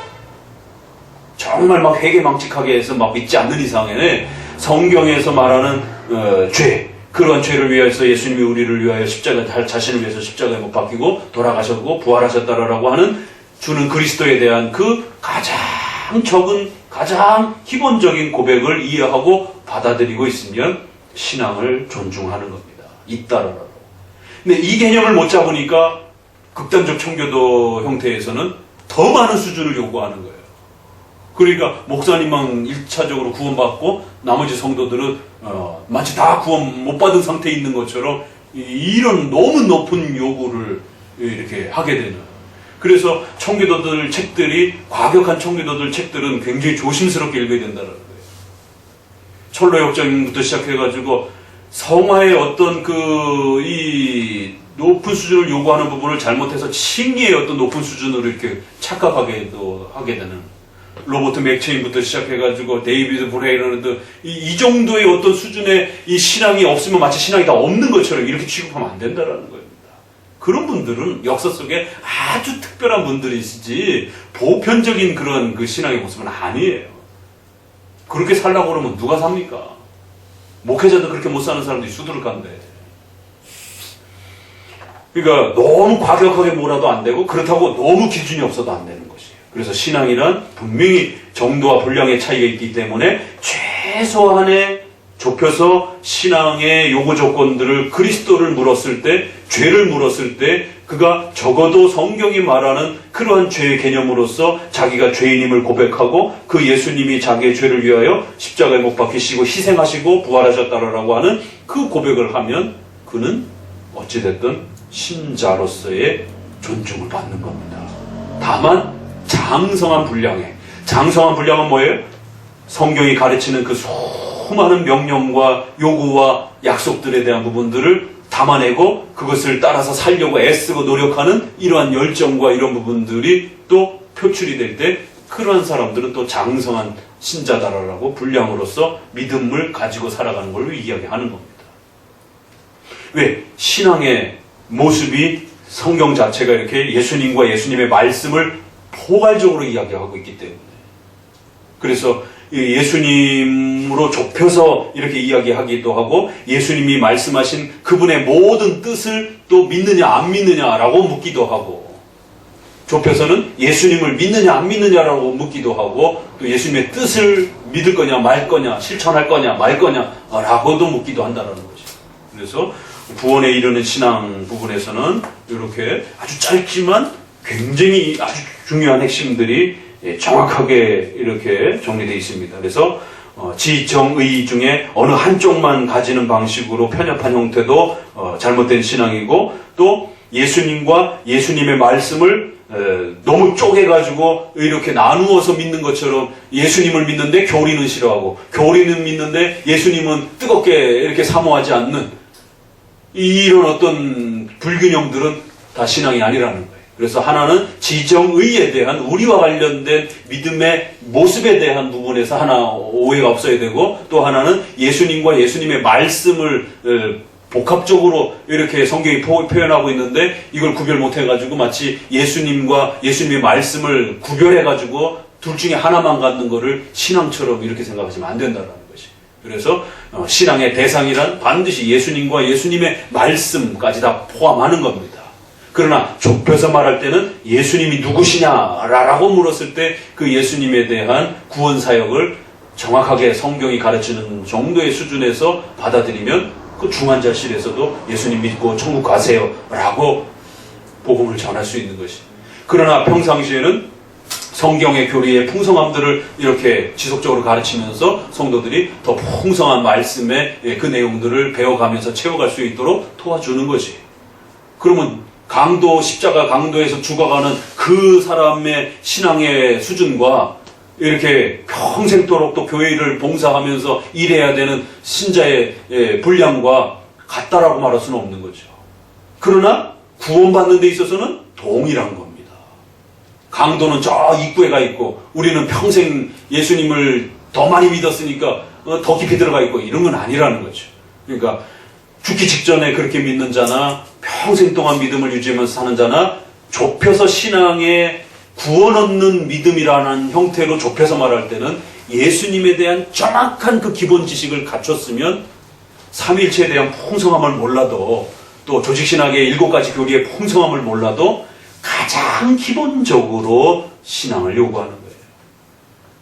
정말 막 회개망측하게 해서 막 믿지 않는 이상에는 성경에서 말하는 죄, 그런 죄를 위해서 예수님이 우리를 위하여 자신을 위해서 십자가에 못 박히고 돌아가셨고 부활하셨다라고 하는 주는 그리스도에 대한 그 가장 적은 가장 기본적인 고백을 이해하고 받아들이고 있으면 신앙을 존중하는 겁니다. 잇따르라로. 근데 이 개념을 못 잡으니까 극단적 청교도 형태에서는 더 많은 수준을 요구하는 거예요. 그러니까 목사님만 1차적으로 구원받고 나머지 성도들은 마치 다 구원 못 받은 상태에 있는 것처럼 이런 너무 높은 요구를 이렇게 하게 되는. 그래서 청교도들 책들이, 과격한 청교도들 책들은 굉장히 조심스럽게 읽어야 된다는 거예요. 철로역정부터 시작해가지고 성화의 어떤 이 높은 수준을 요구하는 부분을 잘못해서 칭의의 어떤 높은 수준으로 이렇게 착각하게도 하게 되는. 로버트 맥체인부터 시작해가지고 데이비드 브레이러드 이 정도의 어떤 수준의 이 신앙이 없으면 마치 신앙이 다 없는 것처럼 이렇게 취급하면 안 된다는 겁니다. 그런 분들은 역사 속에 아주 특별한 분들이시지 보편적인 그런 그 신앙의 모습은 아니에요. 그렇게 살라고 그러면 누가 삽니까? 목회자도 그렇게 못 사는 사람들이 수두룩한데. 그러니까 너무 과격하게 몰아도 안 되고 그렇다고 너무 기준이 없어도 안 되는 것이에요. 그래서 신앙이란 분명히 정도와 분량의 차이가 있기 때문에 최소한의 좁혀서 신앙의 요구 조건들을 그리스도를 물었을 때, 죄를 물었을 때 그가 적어도 성경이 말하는 그러한 죄의 개념으로서 자기가 죄인임을 고백하고 그 예수님이 자기의 죄를 위하여 십자가에 못 박히시고 희생하시고 부활하셨다라고 하는 그 고백을 하면 그는 어찌됐든 신자로서의 존중을 받는 겁니다. 다만 장성한 분량은 뭐예요? 성경이 가르치는 그 수많은 명령과 요구와 약속들에 대한 부분들을 담아내고 그것을 따라서 살려고 애쓰고 노력하는 이러한 열정과 이런 부분들이 또 표출이 될 때 그러한 사람들은 또 장성한 신자다라고 분량으로서 믿음을 가지고 살아가는 걸로 이야기하는 겁니다. 왜? 신앙의 모습이 성경 자체가 이렇게 예수님과 예수님의 말씀을 포괄적으로 이야기하고 있기 때문에. 그래서 예수님으로 좁혀서 이렇게 이야기하기도 하고 예수님이 말씀하신 그분의 모든 뜻을 또 믿느냐 안 믿느냐라고 묻기도 하고 좁혀서는 예수님을 믿느냐 안 믿느냐라고 묻기도 하고 또 예수님의 뜻을 믿을 거냐 말 거냐 실천할 거냐 말 거냐라고도 묻기도 한다는 거죠. 그래서 구원에 이르는 신앙 부분에서는 이렇게 아주 짧지만 굉장히 아주 중요한 핵심들이 정확하게 이렇게 정리되어 있습니다. 그래서 지정의 중에 어느 한쪽만 가지는 방식으로 편협한 형태도 잘못된 신앙이고 또 예수님과 예수님의 말씀을 너무 쪼개가지고 이렇게 나누어서 믿는 것처럼 예수님을 믿는데 교리는 싫어하고 교리는 믿는데 예수님은 뜨겁게 이렇게 사모하지 않는 이런 어떤 불균형들은 다 신앙이 아니라는 거예요. 그래서 하나는 지정의에 대한 우리와 관련된 믿음의 모습에 대한 부분에서 하나 오해가 없어야 되고 또 하나는 예수님과 예수님의 말씀을 복합적으로 이렇게 성경이 표현하고 있는데 이걸 구별 못해가지고 마치 예수님과 예수님의 말씀을 구별해가지고 둘 중에 하나만 갖는 거를 신앙처럼 이렇게 생각하시면 안 된다는 것이. 그래서 신앙의 대상이란 반드시 예수님과 예수님의 말씀까지 다 포함하는 겁니다. 그러나 좁혀서 말할 때는 예수님이 누구시냐라고 물었을 때 그 예수님에 대한 구원 사역을 정확하게 성경이 가르치는 정도의 수준에서 받아들이면 그 중환자실에서도 예수님 믿고 천국 가세요 라고 복음을 전할 수 있는 것이. 그러나 평상시에는 성경의 교리의 풍성함들을 이렇게 지속적으로 가르치면서 성도들이 더 풍성한 말씀의 그 내용들을 배워가면서 채워갈 수 있도록 도와주는 것이. 그러면 십자가 강도에서 죽어가는 그 사람의 신앙의 수준과 이렇게 평생토록 또 교회를 봉사하면서 일해야 되는 신자의 분량과 같다라고 말할 수는 없는 거죠. 그러나 구원받는 데 있어서는 동일한 겁니다. 강도는 저 입구에 가 있고 우리는 평생 예수님을 더 많이 믿었으니까 더 깊이 들어가 있고 이런 건 아니라는 거죠. 그러니까 죽기 직전에 그렇게 믿는 자나 평생 동안 믿음을 유지하면서 사는 자나 좁혀서 신앙에 구원 얻는 믿음이라는 형태로 좁혀서 말할 때는 예수님에 대한 정확한 그 기본 지식을 갖췄으면 삼위일체에 대한 풍성함을 몰라도 또 조직신학의 7가지 교리의 풍성함을 몰라도 가장 기본적으로 신앙을 요구하는 거예요.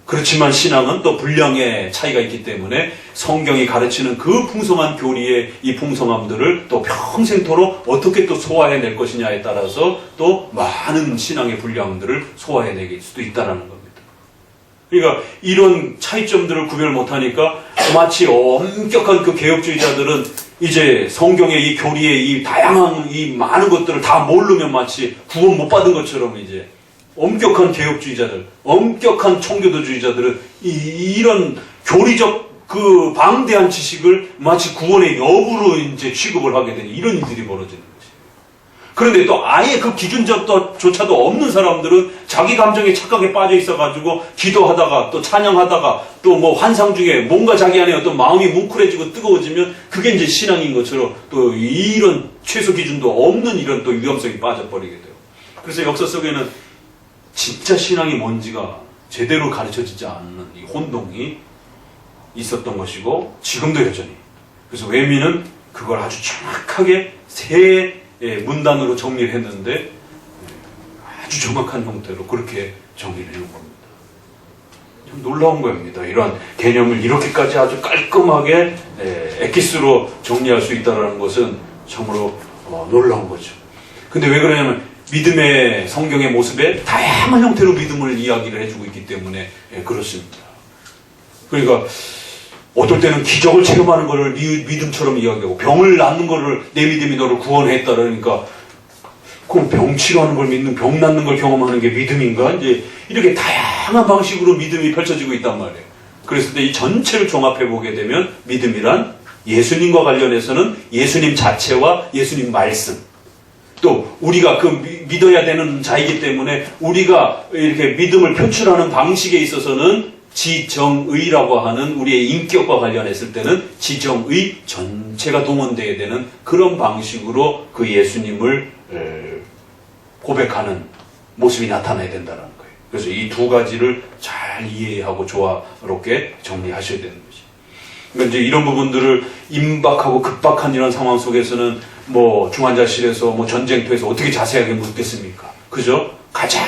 그렇지만 신앙은 또 분량의 차이가 있기 때문에 성경이 가르치는 그 풍성한 교리의 이 풍성함들을 또 평생토록 어떻게 또 소화해낼 것이냐에 따라서 또 많은 신앙의 분량들을 소화해낼 수도 있다는 겁니다. 그러니까 이런 차이점들을 구별 못하니까 마치 엄격한 그 개혁주의자들은 이제 성경의 이 교리의 이 다양한 이 많은 것들을 다 모르면 마치 구원 못 받은 것처럼 이제 엄격한 개혁주의자들, 엄격한 청교도주의자들은 이런 교리적 그 방대한 지식을 마치 구원의 여부로 이제 취급을 하게 되는 이런 일들이 벌어지는 거지. 그런데 또 아예 그 기준조차도 없는 사람들은 자기 감정에 착각에 빠져 있어가지고 기도하다가 또 찬양하다가 또 뭐 환상 중에 뭔가 자기 안에 어떤 마음이 뭉클해지고 뜨거워지면 그게 이제 신앙인 것처럼 또 이런 최소 기준도 없는 이런 또 위험성이 빠져버리게 돼요. 그래서 역사 속에는 진짜 신앙이 뭔지가 제대로 가르쳐지지 않는 이 혼동이 있었던 것이고 지금도 여전히. 그래서 외미는 그걸 아주 정확하게 세 문단으로 정리를 했는데 아주 정확한 형태로 그렇게 정리를 해놓은 겁니다. 참 놀라운 겁니다. 이러한 개념을 이렇게까지 아주 깔끔하게 엑기스로 정리할 수 있다는 것은 참으로 놀라운 거죠. 근데 왜 그러냐면 믿음의 성경의 모습에 다양한 형태로 믿음을 이야기를 해주고 있기 때문에 그렇습니다. 그러니까 어떨 때는 기적을 체험하는 것을 믿음처럼 이야기하고 병을 낫는 것을 내 믿음이 너를 구원했다 그러니까 그럼 병 치료하는 걸 믿는 병 낫는 걸 경험하는 게 믿음인가? 이제 이렇게 다양한 방식으로 믿음이 펼쳐지고 있단 말이에요. 그랬을 때 이 전체를 종합해 보게 되면 믿음이란 예수님과 관련해서는 예수님 자체와 예수님 말씀 또 우리가 그 믿어야 되는 자이기 때문에 우리가 이렇게 믿음을 표출하는 방식에 있어서는 지정의라고 하는 우리의 인격과 관련했을 때는 지정의 전체가 동원되어야 되는 그런 방식으로 그 예수님을 고백하는 모습이 나타나야 된다는 거예요. 그래서 이 두 가지를 잘 이해하고 조화롭게 정리하셔야 되는 거죠. 그러니까 이제 이런 부분들을 임박하고 급박한 이런 상황 속에서는 뭐 중환자실에서 뭐 전쟁터에서 어떻게 자세하게 묻겠습니까? 그죠? 가장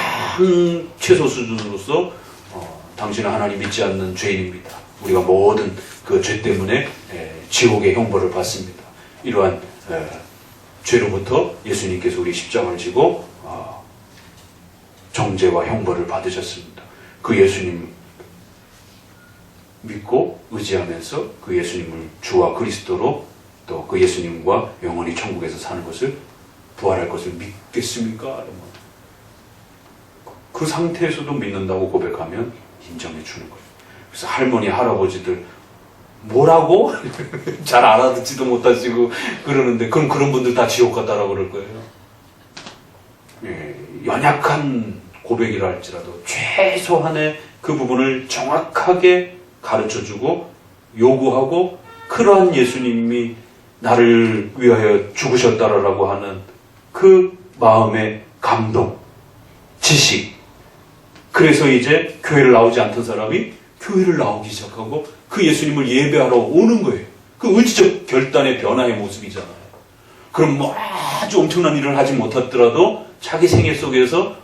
최소 수준으로서 당신은 하나님 믿지 않는 죄인입니다. 우리가 모든 그 죄 때문에 지옥의 형벌을 받습니다. 이러한 죄로부터 예수님께서 우리 십자가를 지고 정죄와 형벌을 받으셨습니다. 그 예수님 믿고 의지하면서 그 예수님을 주와 그리스도로 또 그 예수님과 영원히 천국에서 사는 것을 부활할 것을 믿겠습니까? 그 상태에서도 믿는다고 고백하면 인정해 주는 거예요. 그래서 할머니, 할아버지들 뭐라고? 잘 알아듣지도 못하시고 그러는데 그럼 그런 분들 다 지옥 갔다라고 그럴 거예요. 연약한 고백이라 할지라도 최소한의 그 부분을 정확하게 가르쳐주고 요구하고 그러한 예수님이 나를 위하여 죽으셨다라고 하는 그 마음의 감동, 지식. 그래서 이제 교회를 나오지 않던 사람이 교회를 나오기 시작하고 그 예수님을 예배하러 오는 거예요. 그 의지적 결단의 변화의 모습이잖아요. 그럼 뭐 아주 엄청난 일을 하지 못하더라도 자기 생애 속에서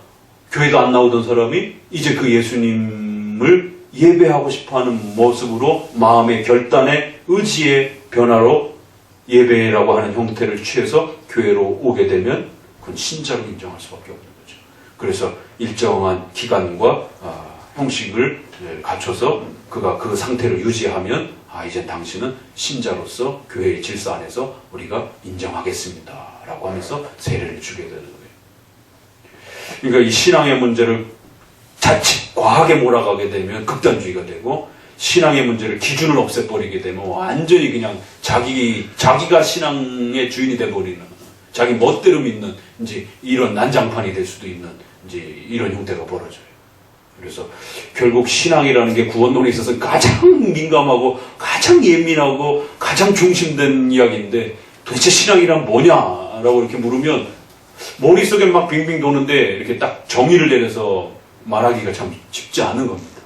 교회도 안 나오던 사람이 이제 그 예수님을 예배하고 싶어하는 모습으로 마음의 결단의 의지의 변화로 예배라고 하는 형태를 취해서 교회로 오게 되면 그건 신자로 인정할 수밖에 없는 거죠. 그래서 일정한 기간과 형식을 갖춰서 그가 그 상태를 유지하면 이제 당신은 신자로서 교회의 질서 안에서 우리가 인정하겠습니다 라고 하면서 세례를 주게 되는 거예요. 그러니까 이 신앙의 문제를 자칫 과하게 몰아가게 되면 극단주의가 되고 신앙의 문제를 기준을 없애버리게 되면 완전히 그냥 자기가 신앙의 주인이 돼버리는 자기 멋대로 믿는 이제 이런 난장판이 될 수도 있는 이제 이런 형태가 벌어져요. 그래서 결국 신앙이라는 게 구원론에 있어서 가장 민감하고 가장 예민하고 가장 중심된 이야기인데 도대체 신앙이란 뭐냐라고 이렇게 물으면 머릿속에 막 빙빙 도는데 이렇게 딱 정의를 내려서 말하기가 참 쉽지 않은 겁니다.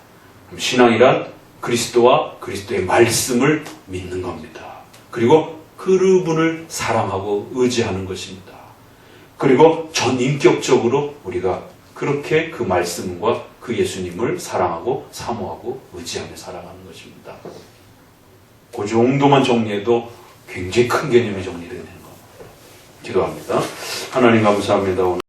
신앙이란 그리스도와 그리스도의 말씀을 믿는 겁니다. 그리고 그분을 사랑하고 의지하는 것입니다. 그리고 전인격적으로 우리가 그렇게 그 말씀과 그 예수님을 사랑하고 사모하고 의지하며 살아가는 것입니다. 그 정도만 정리해도 굉장히 큰 개념이 정리되는 겁니다. 기도합니다. 하나님 감사합니다. 오늘